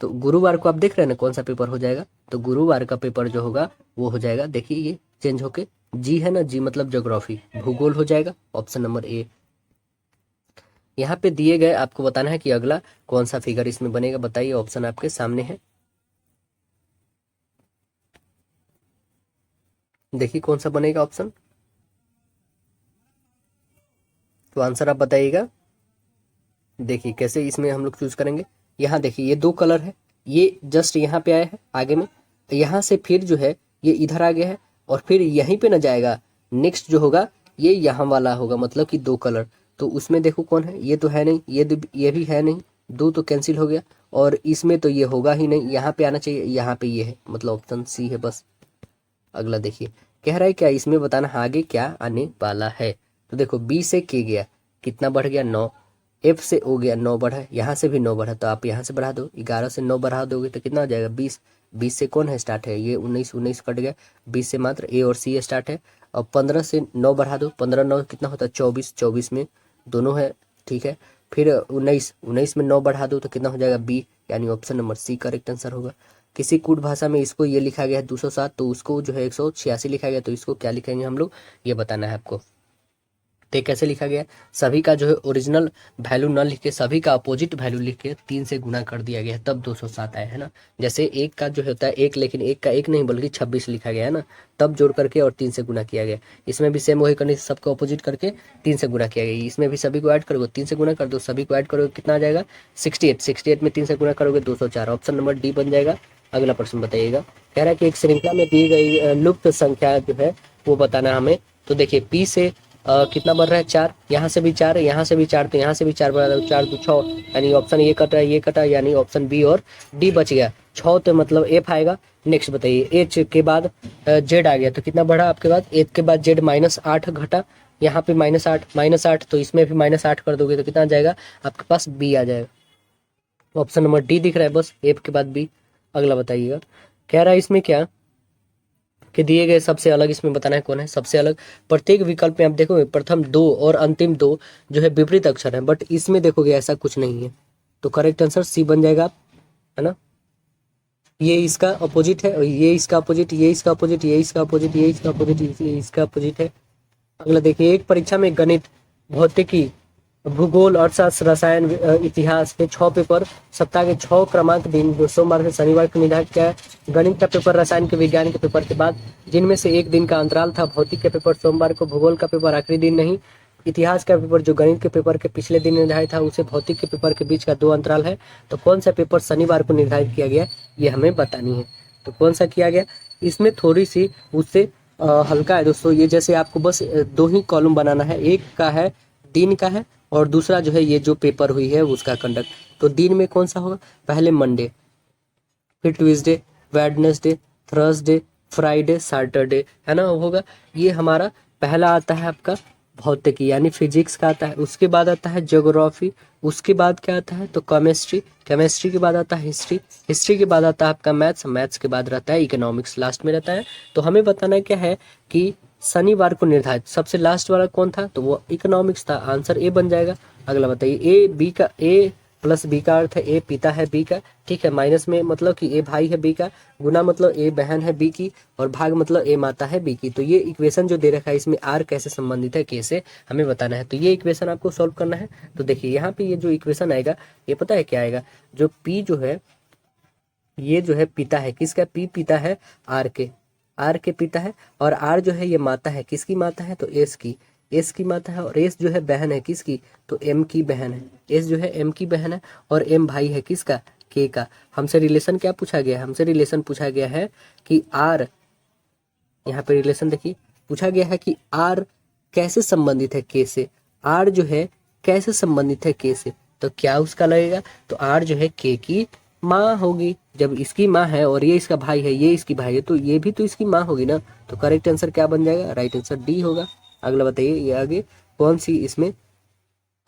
तो गुरुवार को आप देख रहे हैं ना कौन सा पेपर हो जाएगा। तो गुरुवार का पेपर जो होगा वो हो जाएगा, देखिए ये चेंज होके जी है ना, जी मतलब ज्योग्राफी, भूगोल हो जाएगा, ऑप्शन नंबर ए। यहाँ पे दिए गए आपको बताना है कि अगला कौन सा फिगर इसमें बनेगा, बताइए। ऑप्शन आपके सामने है, देखिए कौन सा बनेगा ऑप्शन। तो आंसर आप बताइएगा। देखिए कैसे इसमें हम लोग चूज करेंगे। यहाँ देखिए ये 2 कलर है, ये जस्ट यहाँ पे आया है आगे में, यहाँ से फिर जो है ये इधर आ गया है, और फिर यहीं पे ना जाएगा, नेक्स्ट जो होगा ये यहाँ वाला होगा, मतलब कि 2 कलर। तो उसमें देखो कौन है, ये तो है नहीं, ये भी है नहीं, 2 तो कैंसिल हो गया, और इसमें तो ये होगा ही नहीं, यहाँ पे आना चाहिए, यहाँ पे ये है, मतलब ऑप्शन सी है बस। अगला देखिए कह रहा है क्या इसमें बताना है आगे क्या आने वाला है। तो देखो बी से के गया, कितना बढ़ गया? 9। एफ से ओ गया, 9 बढ़ा, यहाँ से भी 9 बढ़ा, तो आप यहाँ से बढ़ा दो, 11 से 9 बढ़ा दोगे तो कितना हो जाएगा? 20। 20 से कौन है स्टार्ट है? ये 19, 19 कट गया, 20 से मात्र ए और सी स्टार्ट है। और 15 से 9 बढ़ा दो, 15 9 कितना होता है? 24, 24 में दोनों है, ठीक है। फिर 19, 19 में 9 बढ़ा दो तो कितना हो जाएगा? बी, यानी option number C correct answer होगा। किसी कूट भाषा में इसको ये लिखा गया है 207, तो उसको जो है 186 लिखा गया, तो इसको क्या लिखेंगे हम लोग, ये बताना है आपको। तो ये कैसे लिखा गया है, सभी का जो है ओरिजिनल वैल्यू न लिख के सभी का अपोजिट वैल्यू लिख के 3 से गुना कर दिया गया है, तब 207 आया है ना। जैसे एक का जो होता है एक, लेकिन एक का एक नहीं बल्कि 26 लिखा गया है ना, तब जोड़ करके और 3 से गुना किया गया। इसमें भी सेम वही करनी, सबको अपोजिट करके 3 से गुना किया गया। इसमें भी सभी को ऐड करोगे 3 से गुना कर दो, सभी को ऐड करोगे कितना आ जाएगा 68, 68 में 3 से गुना करोगे 204। ऑप्शन नंबर डी बन जाएगा। अगला प्रश्न बताइएगा, कह रहा है कि एक श्रृंखला में दी गई लुप्त संख्या जो है वो बताना हमें। तो देखिए पी से कितना बन रहा है 4, यहाँ से भी 4, यहाँ से भी 4, तो यहाँ से भी 4 बना दो, 4 2 6, यानी ऑप्शन ये कटा ये कटा, यानी ऑप्शन बी और डी बच गया। 6 तो मतलब एफ आएगा। नेक्स्ट बताइए, एच के बाद जेड आ गया, तो कितना बढ़ा आपके बाद, एच के बाद जेड -8 घटा, यहाँ पे -8 तो इसमें भी -8 कर दोगे तो कितना आ जाएगा आपके पास बी आ जाएगा। ऑप्शन नंबर डी दिख रहा है बस, एफ के बाद बी। अगला बताइएगा, कह रहा है इसमें क्या कि दिए गए सबसे अलग इसमें बताना है कौन है सबसे अलग। प्रत्येक विकल्प में आप देखोगे प्रथम 2 और अंतिम 2 जो है विपरीत अक्षर है, बट इसमें देखोगे ऐसा कुछ नहीं है, तो करेक्ट आंसर सी बन जाएगा, है ना। ये इसका अपोजिट है, और ये इसका अपोजिट, ये इसका अपोजिट, ये इसका अपोजिट, ये इसका अपोजिट, ये इसका अपोजिट है। अगला देखिए, एक परीक्षा में गणित, भौतिकी, भूगोल, अर्थशास्त्र, रसायन, इतिहास के 6 पेपर सप्ताह के 6 क्रमांक दिन जो सोमवार से शनिवार को निर्धारित किया है। गणित का पेपर रसायन के विज्ञान के पेपर के बाद, जिनमें से एक दिन का अंतराल था। भौतिक का पेपर सोमवार को, भूगोल का पेपर आखिरी दिन नहीं, इतिहास का पेपर जो गणित के पेपर के पिछले दिन निर्धारित था उसे भौतिक के पेपर के बीच का 2 अंतराल है। तो कौन सा पेपर शनिवार को निर्धारित किया गया ये हमें बतानी है। तो कौन सा किया गया, इसमें थोड़ी सी उससे हल्का है दोस्तों। ये जैसे आपको बस 2 ही कॉलम बनाना है, एक का है दिन का है और दूसरा जो है ये जो पेपर हुई है उसका कंडक्ट। तो दिन में कौन सा होगा, पहले मंडे, फिर Tuesday, Wednesday, Thursday, Friday, Saturday, है ना होगा। ये हमारा पहला आता है आपका भौतिकी यानी फिजिक्स का आता है, उसके बाद आता है ज्योग्राफी, उसके बाद क्या आता है तो केमिस्ट्री, केमिस्ट्री के बाद आता है हिस्ट्री, हिस्ट्री के बाद आता है आपका मैथ्स, मैथ्स के बाद रहता है इकोनॉमिक्स, लास्ट में रहता है। तो हमें बताना क्या है कि शनिवार को निर्धारित सबसे लास्ट वाला कौन था, तो वो इकोनॉमिक्स था, आंसर ए बन जाएगा। अगला बताइए, ए बी का, ए प्लस बी का अर्थ है ए पिता है बी का, ठीक है, माइनस में मतलब कि ए भाई है बी का, गुना मतलब ए बहन है बी की, और भाग मतलब ए माता है बी की। तो ये इक्वेशन जो दे रखा है इसमें आर कैसे संबंधित है के से हमें बताना है। तो ये इक्वेशन आपको सॉल्व करना है। तो देखिए यहाँ पे ये जो इक्वेशन आएगा ये पता है क्या आएगा, जो पी जो है ये जो है पिता है किसका, पी पिता है आर के, आर के पिता है, और आर जो है ये माता है, किसकी माता है तो एस की, एस की माता है, और एस जो है बहन है किसकी तो एम की बहन है, एस जो है एम की बहन है, और एम भाई है किसका के का। हमसे रिलेशन क्या पूछा गया है, हमसे रिलेशन पूछा गया है कि आर, यहाँ पे रिलेशन देखिए पूछा गया है कि आर कैसे संबंधित है के से, आर जो है कैसे संबंधित है के से, तो क्या उसका लगेगा तो आर जो है के की माँ होगी। जब इसकी माँ है और ये इसका भाई है, ये इसकी भाई है, तो ये भी तो इसकी माँ होगी ना। तो करेक्ट आंसर क्या बन जाएगा, राइट आंसर डी होगा। अगला बताइए, ये आगे कौन सी इसमें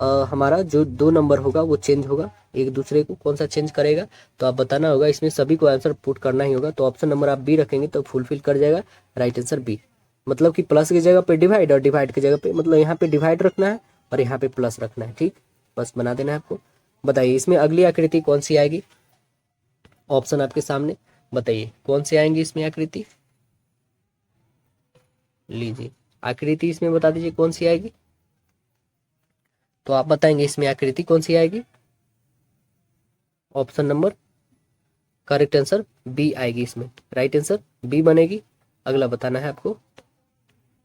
हमारा जो 2 नंबर होगा वो चेंज होगा एक दूसरे को, कौन सा चेंज करेगा तो आप बताना होगा। इसमें सभी को आंसर पुट करना ही होगा। तो ऑप्शन नंबर आप बी रखेंगे तो फुलफिल कर जाएगा, राइट आंसर बी। मतलब कि प्लस की जगह पे डिवाइड और डिवाइड की जगह पे, मतलब यहाँ पे डिवाइड रखना है और यहाँ पे प्लस रखना है, ठीक, बस बना देना है आपको। बताइए इसमें अगली आकृति कौन सी आएगी, ऑप्शन आपके सामने, बताइए कौन सी आएंगी इसमें आकृति, लीजिए आकृति इसमें बता दीजिए कौन सी आएगी। तो आप बताएंगे इसमें आकृति कौन सी आएगी, option number correct answer B आएगी, इसमें राइट आंसर बी बनेगी। अगला बताना है आपको।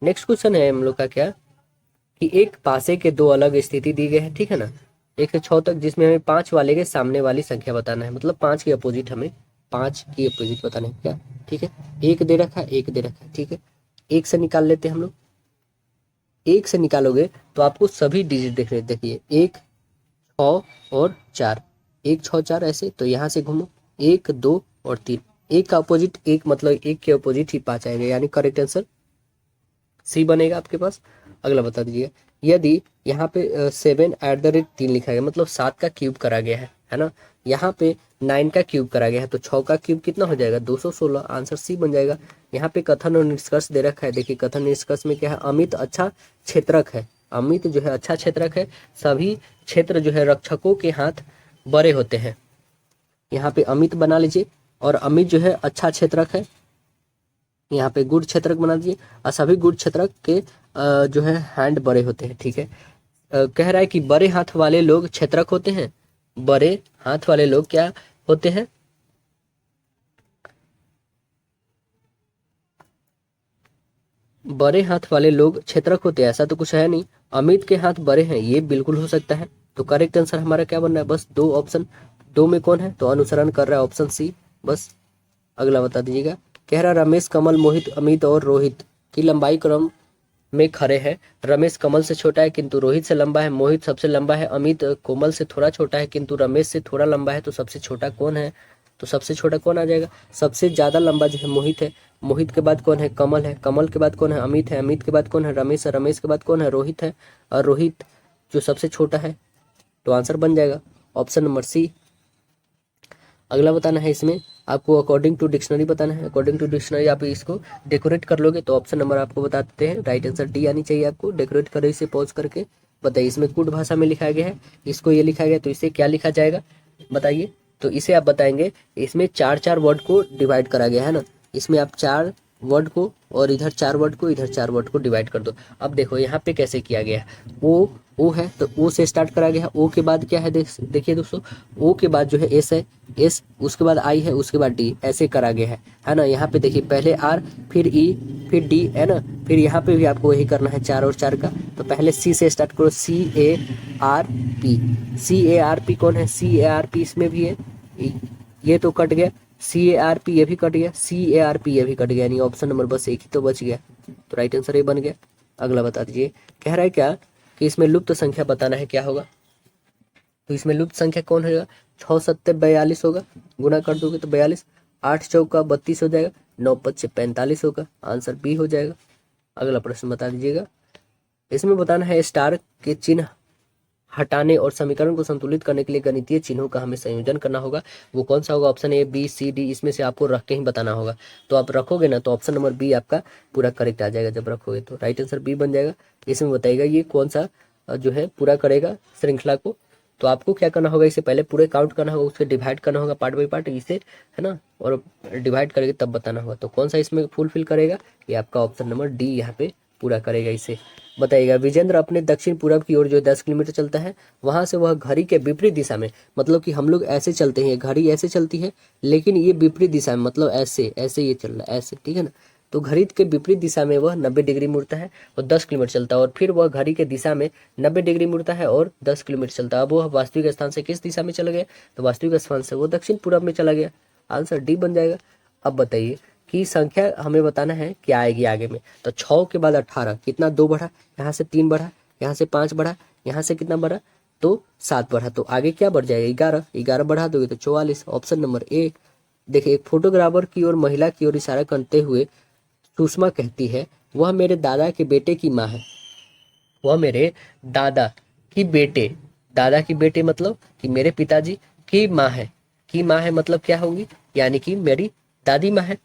नेक्स्ट क्वेश्चन है हम लोग का क्या कि एक पासे के 2 अलग स्थिति दी गई है, ठीक है ना, 1 से 6 तक, जिसमें हमें 5 वाले के सामने वाली संख्या बताना है, मतलब 5 की अपोजिट, हमें 5 की अपोजिट बताना है क्या, ठीक है। एक दे रखा है, एक दे रखा है, ठीक है, एक से निकाल लेते हैं हम लोग। एक से निकालोगे तो आपको सभी डिजिट देख रहे, देखिए 1 6 और 4, 1 6 4 ऐसे, तो यहाँ से घूमो 1 2 और 3, एक का अपोजिट एक, मतलब एक के अपोजिट ही 5 आएगा, यानी करेक्ट आंसर सी बनेगा आपके पास। अगला बता दीजिए, यदि यहाँ पे 7 @ 3 लिखा गया, मतलब 7 का क्यूब करा गया है ना, यहाँ पे 9 का क्यूब करा गया है, तो 6 का क्यूब कितना हो जाएगा 216, आंसर सी बन जाएगा। यहाँ पे कथन और निष्कर्ष दे रखा है, देखिए कथन निष्कर्ष में क्या है, अमित अच्छा क्षेत्रक है, अमित जो है अच्छा क्षेत्रक है, सभी क्षेत्र जो है रक्षकों के हाथ बड़े होते हैं। यहाँ पे अमित बना लीजिए, और अमित जो है अच्छा क्षेत्रक है, यहाँ पे गुड़ क्षेत्रक बना दीजिए, और सभी गुड़ क्षेत्रक के जो है हैंड बड़े होते हैं, ठीक है। कह रहा है कि बड़े हाथ वाले लोग क्षेत्रक होते हैं। बड़े हाथ वाले लोग क्या होते हैं? बड़े हाथ वाले लोग क्षेत्रक होते हैं, ऐसा तो कुछ है नहीं। अमित के हाथ बड़े हैं, ये बिल्कुल हो सकता है। तो करेक्ट आंसर हमारा क्या बन रहा है? बस दो ऑप्शन, दो में कौन है? तो अनुसरण कर रहा है, ऑप्शन सी। बस अगला बता दीजिएगा। कह रहा रमेश, कमल, मोहित, अमित और रोहित की लंबाई क्रम में खड़े हैं। रमेश कमल से छोटा है किंतु रोहित से लंबा है। मोहित सबसे लंबा है, अमित कोमल से थोड़ा छोटा है किंतु रमेश से थोड़ा लंबा है। तो सबसे छोटा कौन है? तो सबसे छोटा कौन आ जाएगा? सबसे ज्यादा लंबा जो है मोहित है। मोहित के बाद कौन है? कमल है। कमल के बाद कौन है? अमित है। अमित के बाद कौन है? रमेश है। रमेश के बाद कौन है? रोहित है। और रोहित जो सबसे छोटा है। तो आंसर बन जाएगा ऑप्शन नंबर सी। अगला बताना है, इसमें आपको अकॉर्डिंग टू डिक्शनरी बताना है। अकॉर्डिंग टू डिक्शनरी आप इसको डेकोरेट कर लोगे तो ऑप्शन नंबर आपको बता देते हैं। राइट आंसर डी आनी चाहिए आपको। डेकोरेट करो इसे पॉज करके, बताइए। इसमें कूट भाषा में लिखा गया है, इसको ये लिखा गया, तो इसे क्या लिखा जाएगा बताइए। तो इसे आप बताएंगे, इसमें चार चार वर्ड को डिवाइड करा गया है ना। इसमें आप चार वर्ड को और इधर चार वर्ड को, इधर चार वर्ड को डिवाइड कर दो। अब देखो यहाँ पे कैसे किया गया है। ओ है तो ओ से स्टार्ट करा गया है। ओ के बाद क्या है? देखिए दोस्तों, ओ के बाद जो है एस है, एस उसके बाद आई है, उसके बाद डी, ऐसे करा गया है ना। यहाँ पे देखिए पहले आर, फिर ई, फिर डी, है ना। फिर यहाँ पे भी आपको वही करना है, चार और चार का। तो पहले सी से स्टार्ट करो, C A R P. C A R P कौन है? सी ए आर पी इसमें भी है, ये तो कट गया। सी ए आर पी ये भी कट गया, सी ए आर पी ये भी कट गया, यानी ऑप्शन नंबर बस एक ही तो बच गया। तो राइट आंसर ये बन गया। अगला बता दीजिए। कह रहा है क्या कि इसमें लुप्त संख्या बताना है, क्या होगा? तो इसमें लुप्त संख्या कौन होगा? 6 सत्ते 42 होगा, गुना कर दोगे तो 42। 8 चौका 32 हो जाएगा, 9 पच्चे 45 होगा, आंसर बी हो जाएगा। अगला प्रश्न बता दीजिएगा। इसमें बताना है स्टार के चिन्ह हटाने और समीकरण को संतुलित करने के लिए गणितीय चिन्हों का हमें संयोजन करना होगा। वो कौन सा होगा? Option A, B, C, D, इसमें से आपको रख के ही बताना होगा। तो आप रखोगे ना तो ऑप्शन नंबर बी आपका पूरा करेक्ट आ जाएगा। जब रखोगे तो राइट आंसर बी बन जाएगा। इसमें बताइएगा ये कौन सा जो है पूरा करेगा श्रृंखला को। तो आपको क्या करना होगा? इसे पहले पूरे काउंट करना होगा, उसके डिवाइड करना होगा पार्ट बाई पार्ट, इसे, है ना, और डिवाइड करके तब बताना होगा। तो कौन सा इसमें फुलफिल करेगा? ये आपका ऑप्शन नंबर डी यहाँ पे पूरा करेगा इसे। बताइएगा। विजेंद्र अपने दक्षिण पूरब की ओर जो 10 किलोमीटर चलता है, वहां से वह घड़ी के विपरीत दिशा में, मतलब कि हम लोग ऐसे चलते हैं, घड़ी ऐसे चलती है, लेकिन ये विपरीत दिशा में, मतलब ऐसे ऐसे ये चल रहा है, ऐसे, ठीक है ना। तो घड़ी के विपरीत दिशा में वह 90 डिग्री मुड़ता है और 10 किलोमीटर चलता है, और फिर वह घड़ी के दिशा में 90 डिग्री मुड़ता है और 10 किलोमीटर चलता है। अब वह वास्तविक स्थान से किस दिशा में चला गया? तो वास्तविक स्थान से वो दक्षिण पूरब में चला गया, आंसर डी बन जाएगा। अब बताइए कि संख्या हमें बताना है क्या आएगी आगे में। तो 6 के बाद 18 कितना? 2 बढ़ा, यहाँ से 3 बढ़ा, यहाँ से 5 बढ़ा, यहाँ से कितना बढ़ा? तो 7 बढ़ा, तो आगे क्या बढ़ जाएगा? 11, 11 बढ़ा दोगे तो 44, ऑप्शन नंबर ए। देखिए, एक फोटोग्राफर की ओर महिला की ओर इशारा करते हुए सुषमा कहती है, वह मेरे दादा के बेटे की माँ है। वह मेरे दादा की बेटे, दादा की बेटे मतलब कि मेरे पिताजी की माँ है। की माँ है मतलब क्या होगी? यानी कि मेरी दादी माँ है।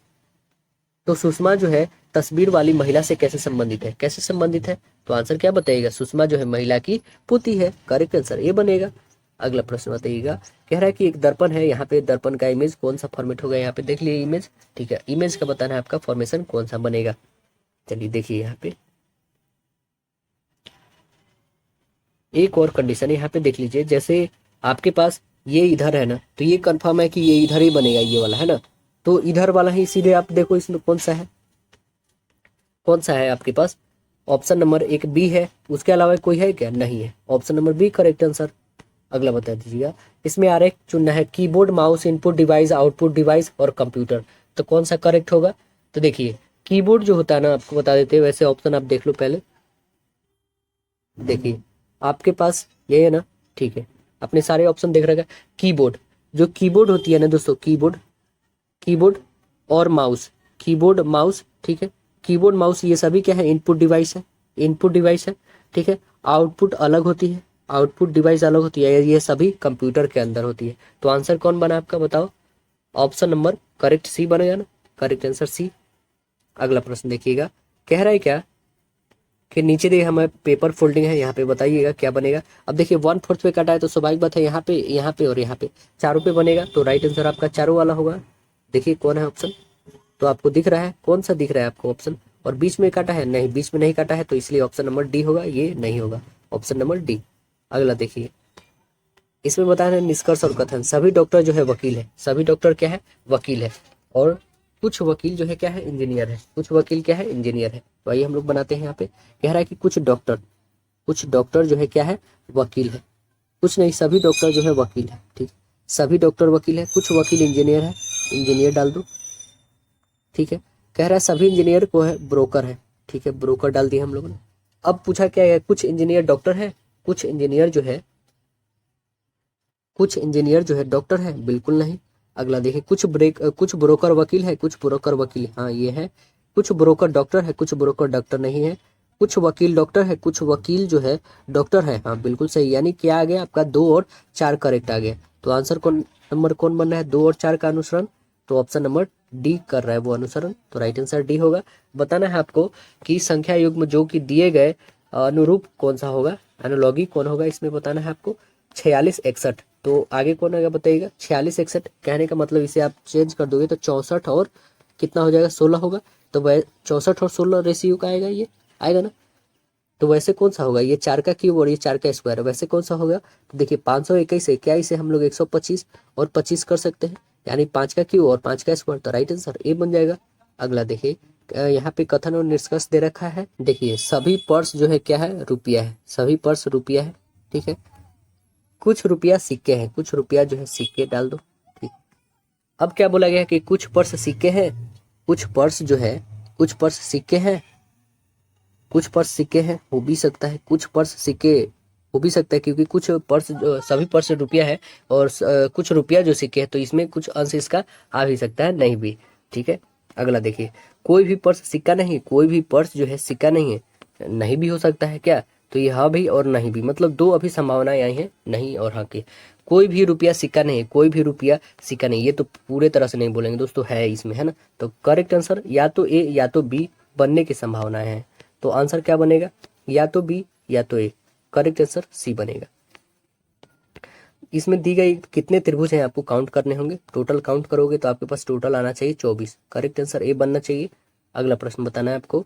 तो सुषमा जो है तस्वीर वाली महिला से कैसे संबंधित है? कैसे संबंधित है? तो आंसर क्या बताइएगा? सुषमा जो है महिला की पुती है, करेक्ट आंसर ये बनेगा। अगला प्रश्न बताइएगा। कह रहा है कि एक दर्पण है, यहाँ पे दर्पण का इमेज कौन सा फॉर्मेट होगा? यहाँ पे देख लिए इमेज, ठीक है। इमेज का बताना है आपका फॉर्मेशन कौन सा बनेगा। चलिए देखिए, यहाँ पे एक और कंडीशन यहाँ पे देख लीजिए। जैसे आपके पास ये इधर है ना, तो ये कंफर्म है कि ये इधर ही बनेगा, ये वाला, है ना। तो इधर वाला ही सीधे आप देखो, इसमें कौन सा है? कौन सा है आपके पास? ऑप्शन नंबर एक बी है, उसके अलावा कोई है क्या? नहीं है, option number B correct answer. अगला बता दीजिएगा। इसमें आरेख चुनना है, keyboard, mouse, input device, output device और कंप्यूटर। तो कौन सा करेक्ट होगा? तो देखिए, कीबोर्ड जो होता है ना, आपको बता देते हैं, वैसे ऑप्शन आप देख लो पहले। देखिए आपके पास ये है ना, ठीक है, अपने सारे ऑप्शन देख रखा है। कीबोर्ड, जो कीबोर्ड होती है ना दोस्तों, कीबोर्ड, कीबोर्ड और माउस, कीबोर्ड माउस, ठीक है, कीबोर्ड माउस ये सभी क्या है? इनपुट डिवाइस है, इनपुट डिवाइस है, ठीक है। आउटपुट अलग होती है, आउटपुट डिवाइस अलग होती है, ये सभी कंप्यूटर के अंदर होती है। तो आंसर कौन बना आपका, बताओ? ऑप्शन नंबर करेक्ट सी बनेगा ना, करेक्ट आंसर सी। अगला प्रश्न देखिएगा। कह रहा है क्या कि नीचे देखिए हमें पेपर फोल्डिंग है, यहाँ पे बताइएगा क्या बनेगा। अब देखिए 1/4 पे कटा है तो स्वाभाविक बात है यहाँ पे, यहाँ पे और यहाँ पे चारों पे बनेगा। तो राइट आंसर आपका चारों वाला होगा। देखिए कौन है ऑप्शन, तो आपको दिख रहा है, कौन सा दिख रहा है आपको ऑप्शन? और बीच में काटा है, नहीं बीच में नहीं काटा है, तो इसलिए ऑप्शन नंबर डी होगा, ये नहीं होगा, ऑप्शन नंबर डी। अगला देखिए, इसमें बता रहे हैं निष्कर्ष और कथन। सभी डॉक्टर जो है वकील है, सभी डॉक्टर क्या है, वकील है, और कुछ वकील जो है क्या है, इंजीनियर है, कुछ वकील क्या है, इंजीनियर है। तो आइए हम लोग बनाते हैं। यहाँ पे कह रहा है कि कुछ डॉक्टर जो है क्या है, वकील है, कुछ नहीं, सभी डॉक्टर जो है वकील है, ठीक, सभी डॉक्टर वकील है, कुछ वकील इंजीनियर है, इंजीनियर डाल दो, ठीक है। कह रहा है सभी इंजीनियर को है ब्रोकर है, ठीक है, ब्रोकर डाल दिया हम लोगों ने। अब पूछा क्या है, कुछ इंजीनियर डॉक्टर है, कुछ इंजीनियर जो है डॉक्टर है, बिल्कुल नहीं। अगला देखिए, कुछ ब्रोकर वकील है, कुछ ब्रोकर वकील, हाँ ये है। कुछ ब्रोकर डॉक्टर है, कुछ ब्रोकर डॉक्टर नहीं है। कुछ वकील डॉक्टर है, कुछ वकील जो है डॉक्टर है, हाँ बिल्कुल सही। यानी क्या आ गया आपका, 2 और 4 करेक्ट आ गया। तो आंसर नंबर कौन बन रहा है, 2 और 4 का अनुसरण, तो ऑप्शन नंबर डी कर रहा है वो अनुसरण, तो राइट आंसर डी होगा। बताना है आपको कि संख्या युग्म जो कि दिए गए अनुरूप कौन सा होगा, एनालॉगी कौन होगा, इसमें बताना है आपको। 46 61, तो आगे कौन आएगा बताइएगा। 46 61 कहने का मतलब इसे आप चेंज कर दोगे तो 64 और कितना हो जाएगा, 16 होगा। तो वह 64 और 16 रेशियो का आएगा, ये आएगा ना। तो वैसे कौन सा होगा, ये 4 का क्यूब और ये 4 का स्क्वायर, वैसे कौन सा होगा। तो देखिए 521 है, क्या इसे हम लोग 125 और 25 कर सकते हैं, यानी 5 का क्यूब और 5 का स्क्वायर, तो राइट आंसर ए बन जाएगा। अगला देखिए, यहाँ पे कथन और निष्कर्ष दे रखा है। देखिए सभी पर्स जो है क्या है, रुपया है, सभी पर्स रुपया है, ठीक है। कुछ रुपया सिक्के हैं, कुछ रुपया जो है सिक्के डाल दो, ठीक। अब क्या बोला गया है कि कुछ पर्स सिक्के हैं, कुछ पर्स जो है, कुछ पर्स सिक्के हैं, कुछ पर्स सिक्के हैं हो भी सकता है, कुछ पर्स सिक्के हो भी सकता है, क्योंकि कुछ पर्स सभी पर्स रुपया है और कुछ रुपया जो सिक्के है, तो इसमें कुछ अंश इसका आ भी सकता है, नहीं भी, ठीक है। अगला देखिए, कोई भी पर्स सिक्का नहीं, कोई भी पर्स जो है सिक्का नहीं है, नहीं भी हो सकता है क्या, तो ये हाँ भी और नहीं भी, मतलब 2 अभी संभावनाएं आई हैं, नहीं और हाँ की। कोई भी रुपया सिक्का नहीं है, कोई भी रुपया सिक्का नहीं, ये तो पूरे तरह से नहीं बोलेंगे दोस्तों, है इसमें, है ना। तो करेक्ट आंसर या तो ए या तो बी बनने की संभावनाएं हैं। तो आंसर क्या बनेगा, या तो बी या तो ए, करेक्ट आंसर सी बनेगा। इसमें दी गई कितने त्रिभुज हैं आपको काउंट करने होंगे, टोटल काउंट करोगे तो आपके पास टोटल आना चाहिए 24, करेक्ट आंसर ए बनना चाहिए। अगला प्रश्न बताना है आपको,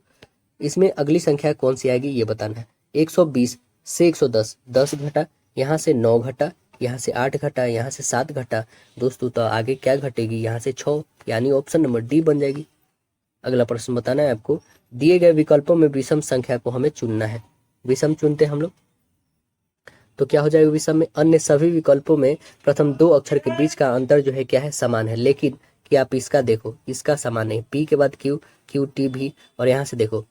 इसमें अगली संख्या कौन सी आएगी ये बताना है। 120 से 110, 10 घटा, यहाँ से 9 घटा, यहाँ से 8 घटा, यहाँ से 7 घटा, दोस्तों तो आगे क्या घटेगी, यहाँ से 6, यानी ऑप्शन नंबर डी बन जाएगी। अगला प्रश्न बताना है आपको, दिए गए विकल्पों में विषम संख्या को हमें चुनना है। विषम चुनते हैं हम लोग, तो क्या हो जाएगा विषम में, अन्य सभी विकल्पों में प्रथम 2 अक्षर के बीच का अंतर जो है क्या है, समान है, लेकिन कि आप इसका देखो, इसका समान नहीं, पी के बाद क्यू, क्यू टी भी, और यहाँ से देखो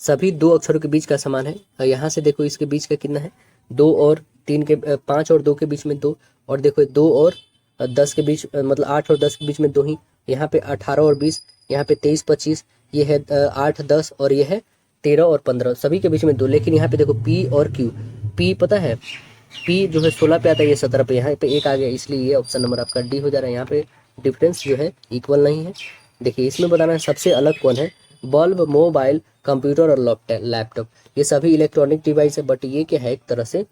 सभी 2 अक्षरों के बीच का समान है, और यहाँ से देखो इसके बीच का कितना है, 2 और 3 के 5 और 2 के बीच में 2, और देखो 2 और 10 के बीच, मतलब 8 और 10 के बीच में 2 ही, यहाँ पे 18 और 20, यहाँ पे 23 25, ये है 8 10, और ये है 13 और 15, सभी के बीच में 2, लेकिन यहाँ पे देखो पी और क्यू, पी पता है पी जो है 16 पे आता है, ये 17 पे, यहाँ पे 1 आ गया, इसलिए ये ऑप्शन नंबर आपका डी हो जा रहा है। यहाँ पे डिफरेंस जो है इक्वल नहीं है। देखिए इसमें बताना है सबसे अलग कौन है, बल्ब, मोबाइल, कंप्यूटर और लैपटॉप, ये सभी इलेक्ट्रॉनिक डिवाइस है, बट ये क्या है, एक तरह से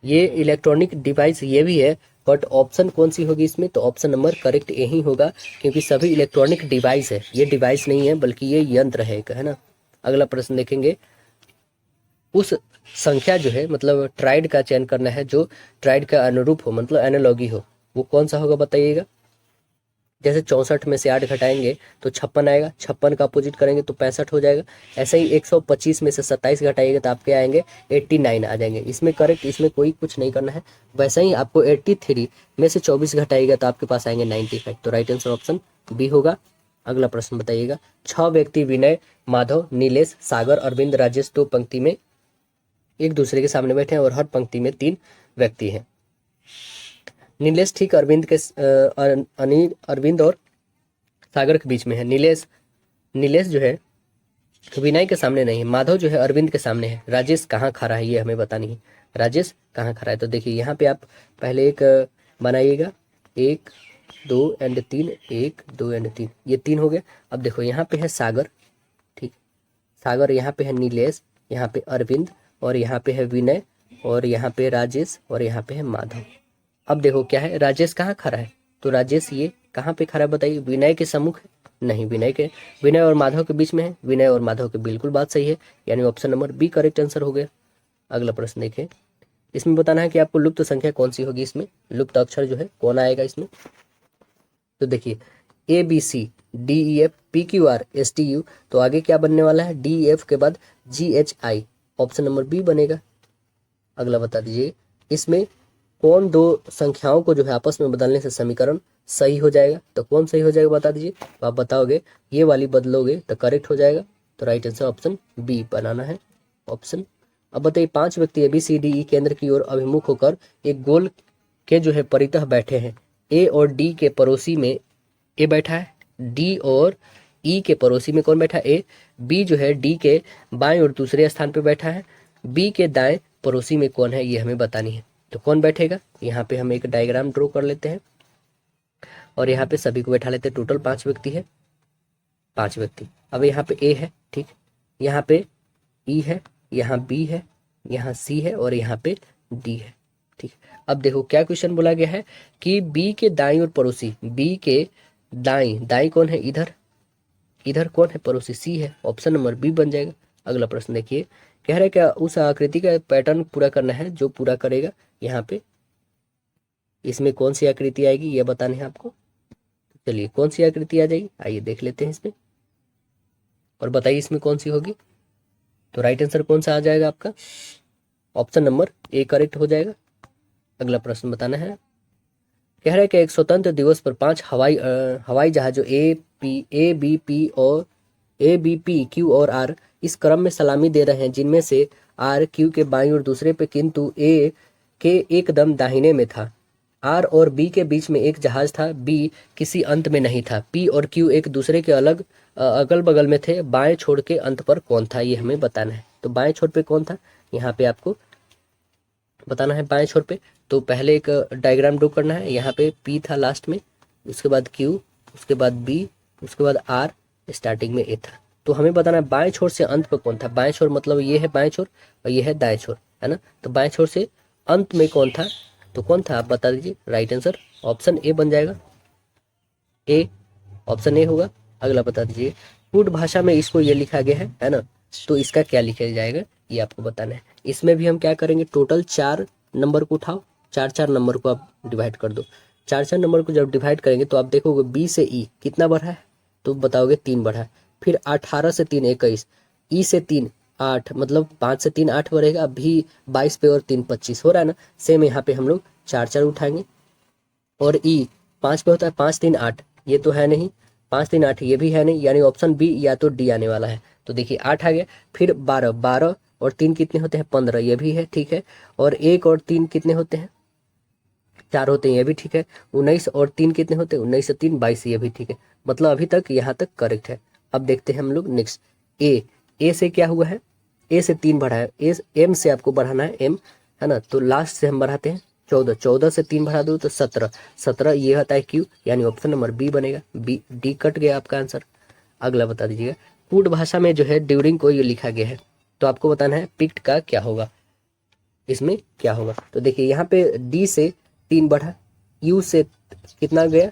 ये इलेक्ट्रॉनिक डिवाइस ये भी है, बट ऑप्शन कौन सी होगी इसमें, तो ऑप्शन नंबर करेक्ट यही होगा, क्योंकि सभी इलेक्ट्रॉनिक डिवाइस है, ये डिवाइस नहीं है बल्कि ये यंत्र है, है ना। अगला प्रश्न देखेंगे, उस संख्या जो है, मतलब ट्राइड का चयन करना है जो ट्राइड का अनुरूप हो, मतलब एनालॉगी हो, वो कौन सा होगा बताइएगा। जैसे 64 में से 8 घटाएंगे तो 56 आएगा, 56 का अपोजिट करेंगे तो 65 हो जाएगा। ऐसे ही 125 में से 27 घटाएंगे तो आपके आएंगे 89 आ जाएंगे, इसमें करेक्ट, इसमें कोई कुछ नहीं करना है। वैसे ही आपको 83 में से 24 घटाएगा तो आपके पास आएंगे 95, तो राइट आंसर ऑप्शन बी होगा। अगला प्रश्न बताइएगा, 6 व्यक्ति विनय, माधव, नीलेश, सागर, अरविंद, राजेश 2 पंक्ति में एक दूसरे के सामने बैठे हैं और हर पंक्ति में 3 व्यक्ति हैं। नीलेश ठीक अरविंद के अरविंद और सागर के बीच में है। नीलेश जो है विनय के सामने नहीं है, माधव जो है अरविंद के सामने है, राजेश कहाँ खड़ा है ये हमें बतानी है, राजेश कहाँ खड़ा है। तो देखिए यहाँ पे आप पहले एक बनाइएगा, 1 2 एंड 3, 1 2 एंड 3, ये 3 हो गए। अब देखो यहाँ पे है सागर, ठीक, सागर, यहाँ पे है नीलेश, यहाँ पे अरविंद, और यहाँ पे है विनय, और यहाँ पे राजेश, और यहाँ पे है माधव। अब देखो क्या है, राजेश कहाँ खड़ा है, तो राजेश ये कहाँ पे खड़ा है बताइए, विनय के सम्मुख है, नहीं, विनय और माधव के बीच में है, विनय और माधव के बिल्कुल बात सही है, यानी option number B correct answer हो गया। अगला प्रश्न देखिए, इसमें बताना है कि आपको लुप्त संख्या कौन सी होगी, इसमें लुप्त अक्षर जो है कौन आएगा इसमें। तो देखिए ABCDEFPQRSTU, तो आगे क्या बनने वाला है, DEF के बाद GHI, ऑप्शन नंबर बी बनेगा। अगला बता दीजिए, इसमें कौन दो संख्याओं को जो है आपस में बदलने से समीकरण सही हो जाएगा, तो कौन सही हो जाएगा बता दीजिए। तो आप बताओगे ये वाली बदलोगे तो करेक्ट हो जाएगा, तो राइट आंसर ऑप्शन बी बनाना है ऑप्शन। अब बताइए, 5 व्यक्ति ABCDE केंद्र की ओर अभिमुख होकर एक गोल के जो है परितः बैठे हैं। ए और डी के पड़ोसी में ए बैठा है, डी और ई के पड़ोसी में कौन बैठा है, ए। बी जो है डी के बाएं और दूसरे स्थान पे बैठा है, बी के दाएं पड़ोसी में कौन है ये हमें बतानी है। तो कौन बैठेगा, यहाँ पे हम एक डायग्राम ड्रॉ कर लेते हैं और यहाँ पे सभी को बैठा लेते हैं। टोटल 5 व्यक्ति है, 5 व्यक्ति। अब यहाँ पे ए है, ठीक, यहाँ पे ई है, यहाँ बी है, यहाँ सी है और यहाँ पे डी है, ठीक। अब देखो क्या क्वेश्चन बोला गया है कि बी के दाईं और पड़ोसी, बी के दाईं, दाईं कौन है, इधर, इधर कौन है पड़ोसी, सी है, ऑप्शन नंबर बी बन जाएगा। अगला प्रश्न देखिए, कह रहा है क्या उस आकृति का पैटर्न पूरा करना है जो पूरा करेगा, यहाँ पे इसमें कौन सी आकृति आएगी ये बतानी है आपको। चलिए कौन सी आकृति आ जाएगी, आइए देख लेते हैं इसमें और बताइए इसमें कौन सी होगी। तो राइट आंसर कौन सा आ जाएगा आपका, ऑप्शन नंबर ए करेक्ट हो जाएगा। अगला प्रश्न बताना है, कह रहा है कि एक स्वतंत्र दिवस पर 5 हवाई जहाजों ए बी पी क्यू और आर इस क्रम में सलामी दे रहे हैं, जिनमें से आर क्यू के बाईं और दूसरे पे किंतु ए के एकदम दाहिने में था। आर और बी के बीच में एक जहाज था, बी किसी अंत में नहीं था, पी और क्यू एक दूसरे के अगल बगल में थे, बाएं छोर के अंत पर कौन था ये हमें बताना है। तो बाएं छोर पे कौन था, यहाँ पे आपको बताना है बाएं छोर पे। तो पहले एक डायग्राम ड्रॉ करना है, यहाँ पे पी था लास्ट में, उसके बाद क्यू, उसके बाद बी, उसके बाद आर, स्टार्टिंग में ए था। तो हमें बताना है बाएं छोर से अंत पर कौन था। बाएं छोर मतलब ये है बाएं छोर और ये है दाएं छोर, है ना। तो बाएं छोर से अंत में कौन था, तो कौन था आप बता दीजिए। राइट आंसर ऑप्शन ए बन जाएगा, ए, ऑप्शन ए होगा। अगला बता दीजिए, कूट भाषा में इसको ये लिखा गया है ना, तो इसका क्या लिखा जाएगा ये आपको बताना है। इसमें भी हम क्या करेंगे, टोटल 4 नंबर को उठाओ, 4 नंबर को आप डिवाइड कर दो। 4 नंबर को जब डिवाइड करेंगे तो आप देखोगे बी से ई कितना बढ़ा है, तो बताओगे 3 बढ़ा है। फिर 18 से 3 21, ई से 3 8, मतलब 5 से 3 8 बढ़ेगा, अभी 22 पे और 3 25 हो रहा है ना। सेम यहाँ पे हम लोग 4 उठाएंगे और ई 5 पे होता है, 5 3 8, ये तो है नहीं, 5 3 8 ये भी है नहीं, यानी ऑप्शन बी या तो डी आने वाला है। तो देखिए 8 आ गया, फिर 12 और 3 कितने होते हैं 15, ये भी है ठीक है। और 1 और 3 कितने होते हैं 4 होते हैं, ये भी ठीक है। 19 और 3 कितने होते हैं 19 से 3 22, ये भी ठीक है। मतलब अभी तक यहाँ तक करेक्ट है। अब देखते हैं हम लोग नेक्स्ट, ए से क्या हुआ है, ए से 3 बढ़ा है, एम से आपको बढ़ाना है, एम है ना। तो लास्ट से हम बढ़ाते हैं 14 से 3 बढ़ा दो तो 17 ये होता है क्यू, यानी ऑप्शन नंबर बी बनेगा, बी, डी कट गया आपका आंसर। अगला बता दीजिएगा, कूट भाषा में जो है ड्यूरिंग को ये लिखा गया है, तो आपको बताना है पिक्ट का क्या होगा, इसमें क्या होगा। तो देखिए यहाँ पे डी से 3 बढ़ा, यू से कितना गया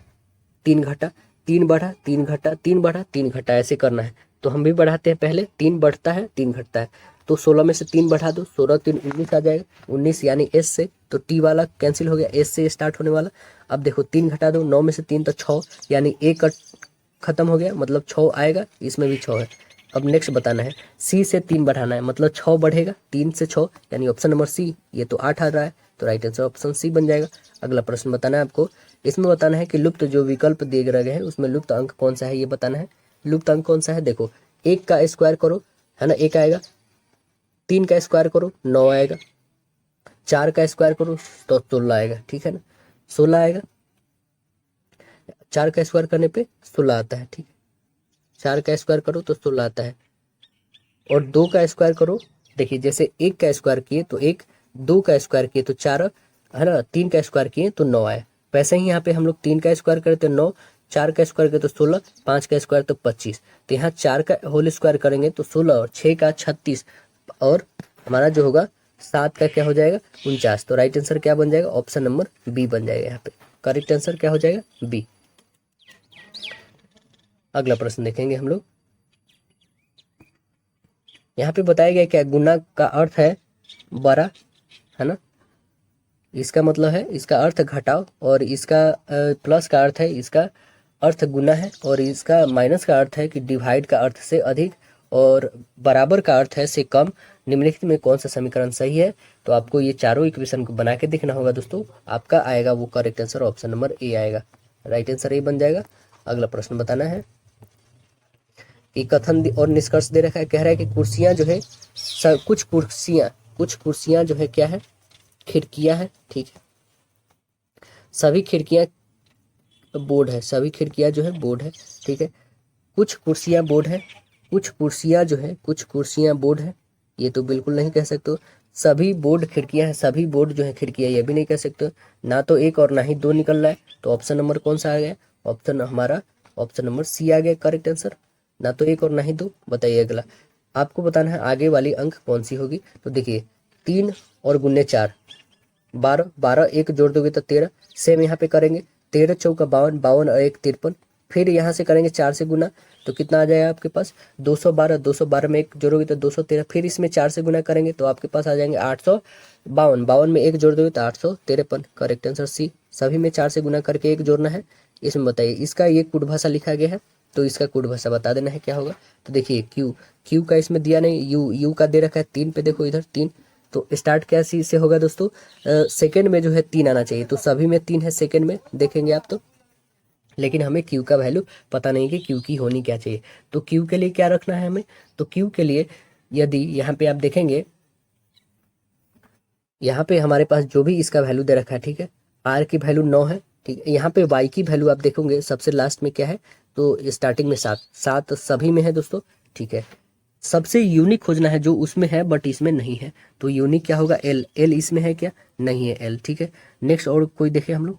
3 घटा, 3 बढ़ा 3 घटा, 3 बढ़ा 3 घटा, ऐसे करना है। तो हम भी बढ़ाते हैं, पहले 3 बढ़ता है 3 घटता है, तो 16 में से 3 बढ़ा दो, 16 3 19 आ जाएगा, 19 यानी एस से, तो टी वाला कैंसिल हो गया, एस से स्टार्ट होने वाला। अब देखो 3 घटा दो, 9 में से 3 तो 6, यानी ए कट खत्म हो गया, मतलब 6 आएगा, इसमें भी 6 है। अब नेक्स्ट बताना है, सी से 3 बढ़ाना है, मतलब 6 बढ़ेगा, 3 से 6 यानी ऑप्शन नंबर सी, ये तो 8 आ रहा है, तो राइट आंसर ऑप्शन सी बन जाएगा। अगला प्रश्न बताना है आपको, इसमें बताना है कि लुप्त जो विकल्प दिए गए हैं उसमें लुप्त अंक कौन सा है ये बताना है। लुप्त अंक कौन सा है, देखो 1 का स्क्वायर करो, है ना 1 आएगा, 3 का स्क्वायर करो 9 आएगा, 4 का स्क्वायर करो तो 16 आएगा, ठीक है ना, 16 आएगा, 4 का स्क्वायर करने पे 16 आता है, ठीक है, 4 का स्क्वायर करो तो 16 आता है। और 2 का स्क्वायर करो, देखिए जैसे 1 का स्क्वायर किए तो 1, 2 का स्क्वायर किए तो 4, है ना, 3 का स्क्वायर किए तो 9 आए। वैसे ही यहाँ पे हम लोग 3 का स्क्वायर करते 9, 4 का स्क्वायर करते 16, 5 का स्क्वायर तो 25, तो यहाँ 4 का होल स्क्वायर करेंगे तो 16 और 6 का 36, और हमारा जो होगा 7 का क्या हो जाएगा 49। तो राइट आंसर क्या बन जाएगा, ऑप्शन नंबर बी बन जाएगा। यहाँ पे करेक्ट आंसर क्या हो जाएगा, बी। अगला प्रश्न देखेंगे हम लोग। यहाँ पे बताया गया क्या, गुना का अर्थ है बड़ा, है ना, इसका मतलब है, इसका अर्थ घटाव, और इसका प्लस का अर्थ है, इसका अर्थ गुना है, और इसका माइनस का अर्थ है कि डिवाइड का अर्थ से अधिक, और बराबर का अर्थ है से कम। निम्नलिखित में कौन सा समीकरण सही है? तो आपको ये चारों इक्वेशन को बना के देखना होगा दोस्तों। आपका आएगा वो correct answer option number A आएगा, राइट आंसर ए बन जाएगा। अगला प्रश्न बताना है कि कथन और निष्कर्ष दे रखा है, कह रहा है कि कुर्सियां जो है कुछ कुर्सियां जो है क्या है, खिड़कियां है, ठीक है, सभी खिड़कियां बोर्ड है, सभी खिड़कियां जो है बोर्ड है, ठीक है, कुछ कुर्सियां बोर्ड है, कुछ कुर्सियां जो है, कुछ कुर्सियां बोर्ड है, ये तो बिल्कुल नहीं कह सकते हो। सभी बोर्ड खिड़कियां हैं, सभी बोर्ड जो है खिड़कियां, ये भी नहीं कह सकते हो। ना तो एक और ना ही दो निकल रहा है, तो ऑप्शन नंबर कौन सा आ गया? ऑप्शन हमारा ऑप्शन नंबर सी आ गया करेक्ट आंसर, ना तो एक और ना ही दो। बताइए अगला, आपको बताना है आगे वाली अंक कौन सी होगी। तो देखिए 3 और गुन्ने 4, 12, 12 एक जोड़ दोगे तो 13, सेम यहाँ पे करेंगे, 13 चौका 52, 52 और 1 53, फिर यहाँ से करेंगे 4 से गुना, तो कितना आ जाएगा आपके पास 212, 212 में एक जोड़ोगे तो 213, फिर इसमें 4 से गुना करेंगे तो आपके पास आ जाएंगे 852, 52 में एक जोड़ दोगे तो 853, करेक्ट आंसर सी। सभी में 4 से गुना करके एक जोड़ना है। इसमें बताइए इसका ये कूट भाषा लिखा गया है, तो इसका कूट भाषा बता देना है क्या होगा। तो देखिए क्यू का इसमें दिया नहीं, यू का दे रखा है 3 पे, देखो इधर 3, तो स्टार्ट क्या सी से होगा दोस्तों, सेकंड में जो है 3 आना चाहिए, तो सभी में 3 है सेकंड में, देखेंगे आप तो। लेकिन हमें क्यू का वैल्यू पता नहीं कि क्यू की होनी क्या चाहिए, तो क्यू के लिए क्या रखना है हमें, तो क्यू के लिए यदि यहाँ पे आप देखेंगे, यहाँ पे हमारे पास जो भी इसका वैल्यू दे रखा है, ठीक है, आर की वैल्यू 9 है, ठीक है, यहाँ पे वाई की वैल्यू आप देखोगे सबसे लास्ट में क्या है, तो स्टार्टिंग में 7, 7 सभी में है दोस्तों, ठीक है। सबसे यूनिक खोजना है जो उसमें है बट इसमें नहीं है, तो यूनिक क्या होगा, एल, एल इसमें है क्या, नहीं है एल, ठीक है। नेक्स्ट और कोई देखे हम लोग,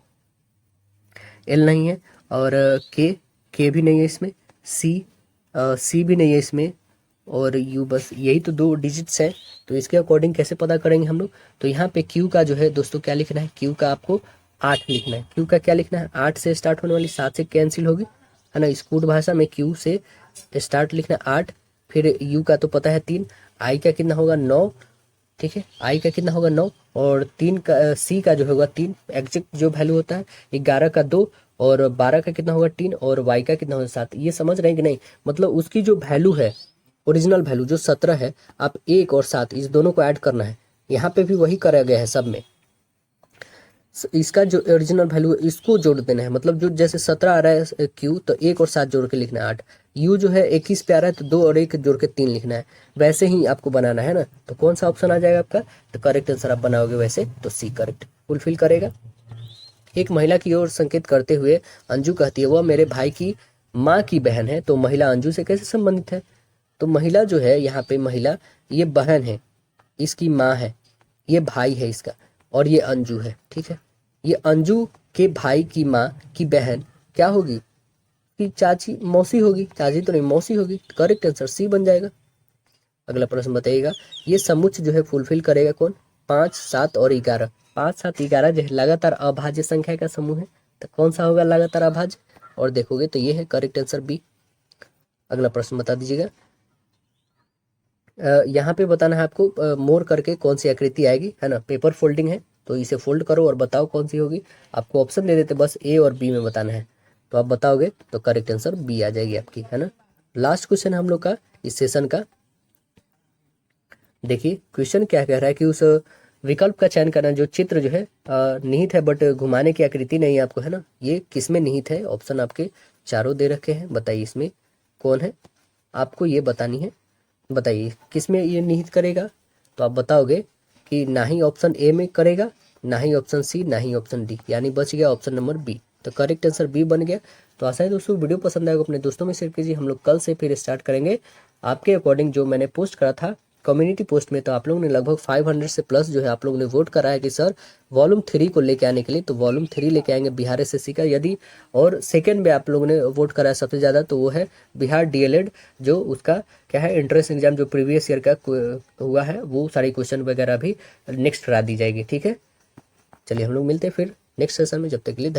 एल नहीं है, और के भी नहीं है इसमें, सी भी नहीं है इसमें, और यू, बस यही तो 2 डिजिट्स हैं, तो इसके अकॉर्डिंग कैसे पता करेंगे हम लोग। तो यहाँ पे क्यू का जो है दोस्तों क्या लिखना है, क्यू का आपको 8 लिखना है, क्यू का क्या लिखना है, 8 से स्टार्ट होने वाली 7 से कैंसिल होगी, है ना। स्कूट भाषा में क्यू से स्टार्ट लिखना 8, फिर यू का तो पता है 3, आई का कितना होगा 9, ठीक है, आई का कितना होगा 9, और 3 का सी का जो होगा 3, एग्जैक्ट जो वैल्यू होता है 11 का 2, और 12 का कितना होगा 3, और वाई का कितना होगा 7। ये समझ रहे हैं कि नहीं, मतलब उसकी जो वैल्यू है, ओरिजिनल वैल्यू जो 17 है, आप 1 और 7 इस दोनों को ऐड करना है। यहाँ पे भी वही करा गया है सब में, इसका जो ओरिजिनल वैल्यू है इसको जोड़ देना है, मतलब जो जैसे 17 आ रहा है क्यू, तो 1 और 7 जोड़ के लिखना है 8, यू जो है 21 पे आ रहा है तो 2 और 1 जोड़ के 3 लिखना है, वैसे ही आपको बनाना है ना। तो कौन सा ऑप्शन आ जाएगा आपका, तो करेक्ट आंसर आप बनाओगे वैसे तो सी करेक्ट फुलफिल करेगा। एक महिला की ओर संकेत करते हुए अंजू कहती है, वह मेरे भाई की माँ की बहन है, तो महिला अंजू से कैसे संबंधित है। तो महिला जो है यहाँ पे महिला, ये बहन है, इसकी माँ है, ये भाई है इसका, और ये अंजू है, ठीक है। ये अंजू के भाई की माँ की बहन क्या होगी, कि चाची, मौसी होगी, चाची तो नहीं मौसी होगी, करेक्ट आंसर सी बन जाएगा। अगला प्रश्न बताइएगा, ये समुच्चय जो है फुलफिल करेगा कौन, 5, 7 और 11, 5, 7, 11 जो है लगातार अभाज्य संख्या का समूह है, तो कौन सा होगा लगातार अभाज्य, और देखोगे तो ये है करेक्ट आंसर बी। अगला प्रश्न बता दीजिएगा, यहाँ पे बताना है आपको मोर करके कौन सी आकृति आएगी, है ना, पेपर फोल्डिंग है, तो इसे फोल्ड करो और बताओ कौन सी होगी। आपको ऑप्शन दे देते, बस ए और बी में बताना है, तो आप बताओगे तो करेक्ट आंसर बी आ जाएगी आपकी, है ना। लास्ट क्वेश्चन हम लोग का इस सेशन का, देखिए क्वेश्चन क्या कह रहा है कि उस विकल्प का चयन करना जो चित्र जो है निहित है बट घुमाने की आकृति नहीं है आपको, है ना, ये किसमें निहित है। ऑप्शन आपके चारों दे रखे हैं, बताइए इसमें कौन है, आपको ये बतानी है, बताइए किसमें ये निहित करेगा। तो आप बताओगे कि ना ही ऑप्शन ए में करेगा, ना ही ऑप्शन सी, ना ही ऑप्शन डी, यानी बच गया ऑप्शन नंबर बी, तो करेक्ट आंसर बी बन गया। तो आशा है दोस्तों वीडियो पसंद आएगा, अपने दोस्तों में शेयर कीजिए। हम लोग कल से फिर स्टार्ट करेंगे आपके अकॉर्डिंग जो मैंने पोस्ट करा था कम्युनिटी पोस्ट में, तो आप लोगों ने लगभग 500 से प्लस जो है आप लोगों ने वोट करा है कि सर वॉल्यूम 3 को लेके आने के लिए, तो वॉल्यूम 3 लेके आएंगे बिहार एसएससी का। यदि और सेकंड में आप लोगों ने वोट करा है सबसे ज़्यादा, तो वो है बिहार डीएलएड, जो उसका क्या है एंट्रेंस एग्जाम जो प्रीवियस ईयर का हुआ है, वो सारी क्वेश्चन वगैरह भी नेक्स्ट करा दी जाएगी, ठीक है। चलिए हम लोग मिलते हैं फिर नेक्स्ट सेशन में, जब तक के लिए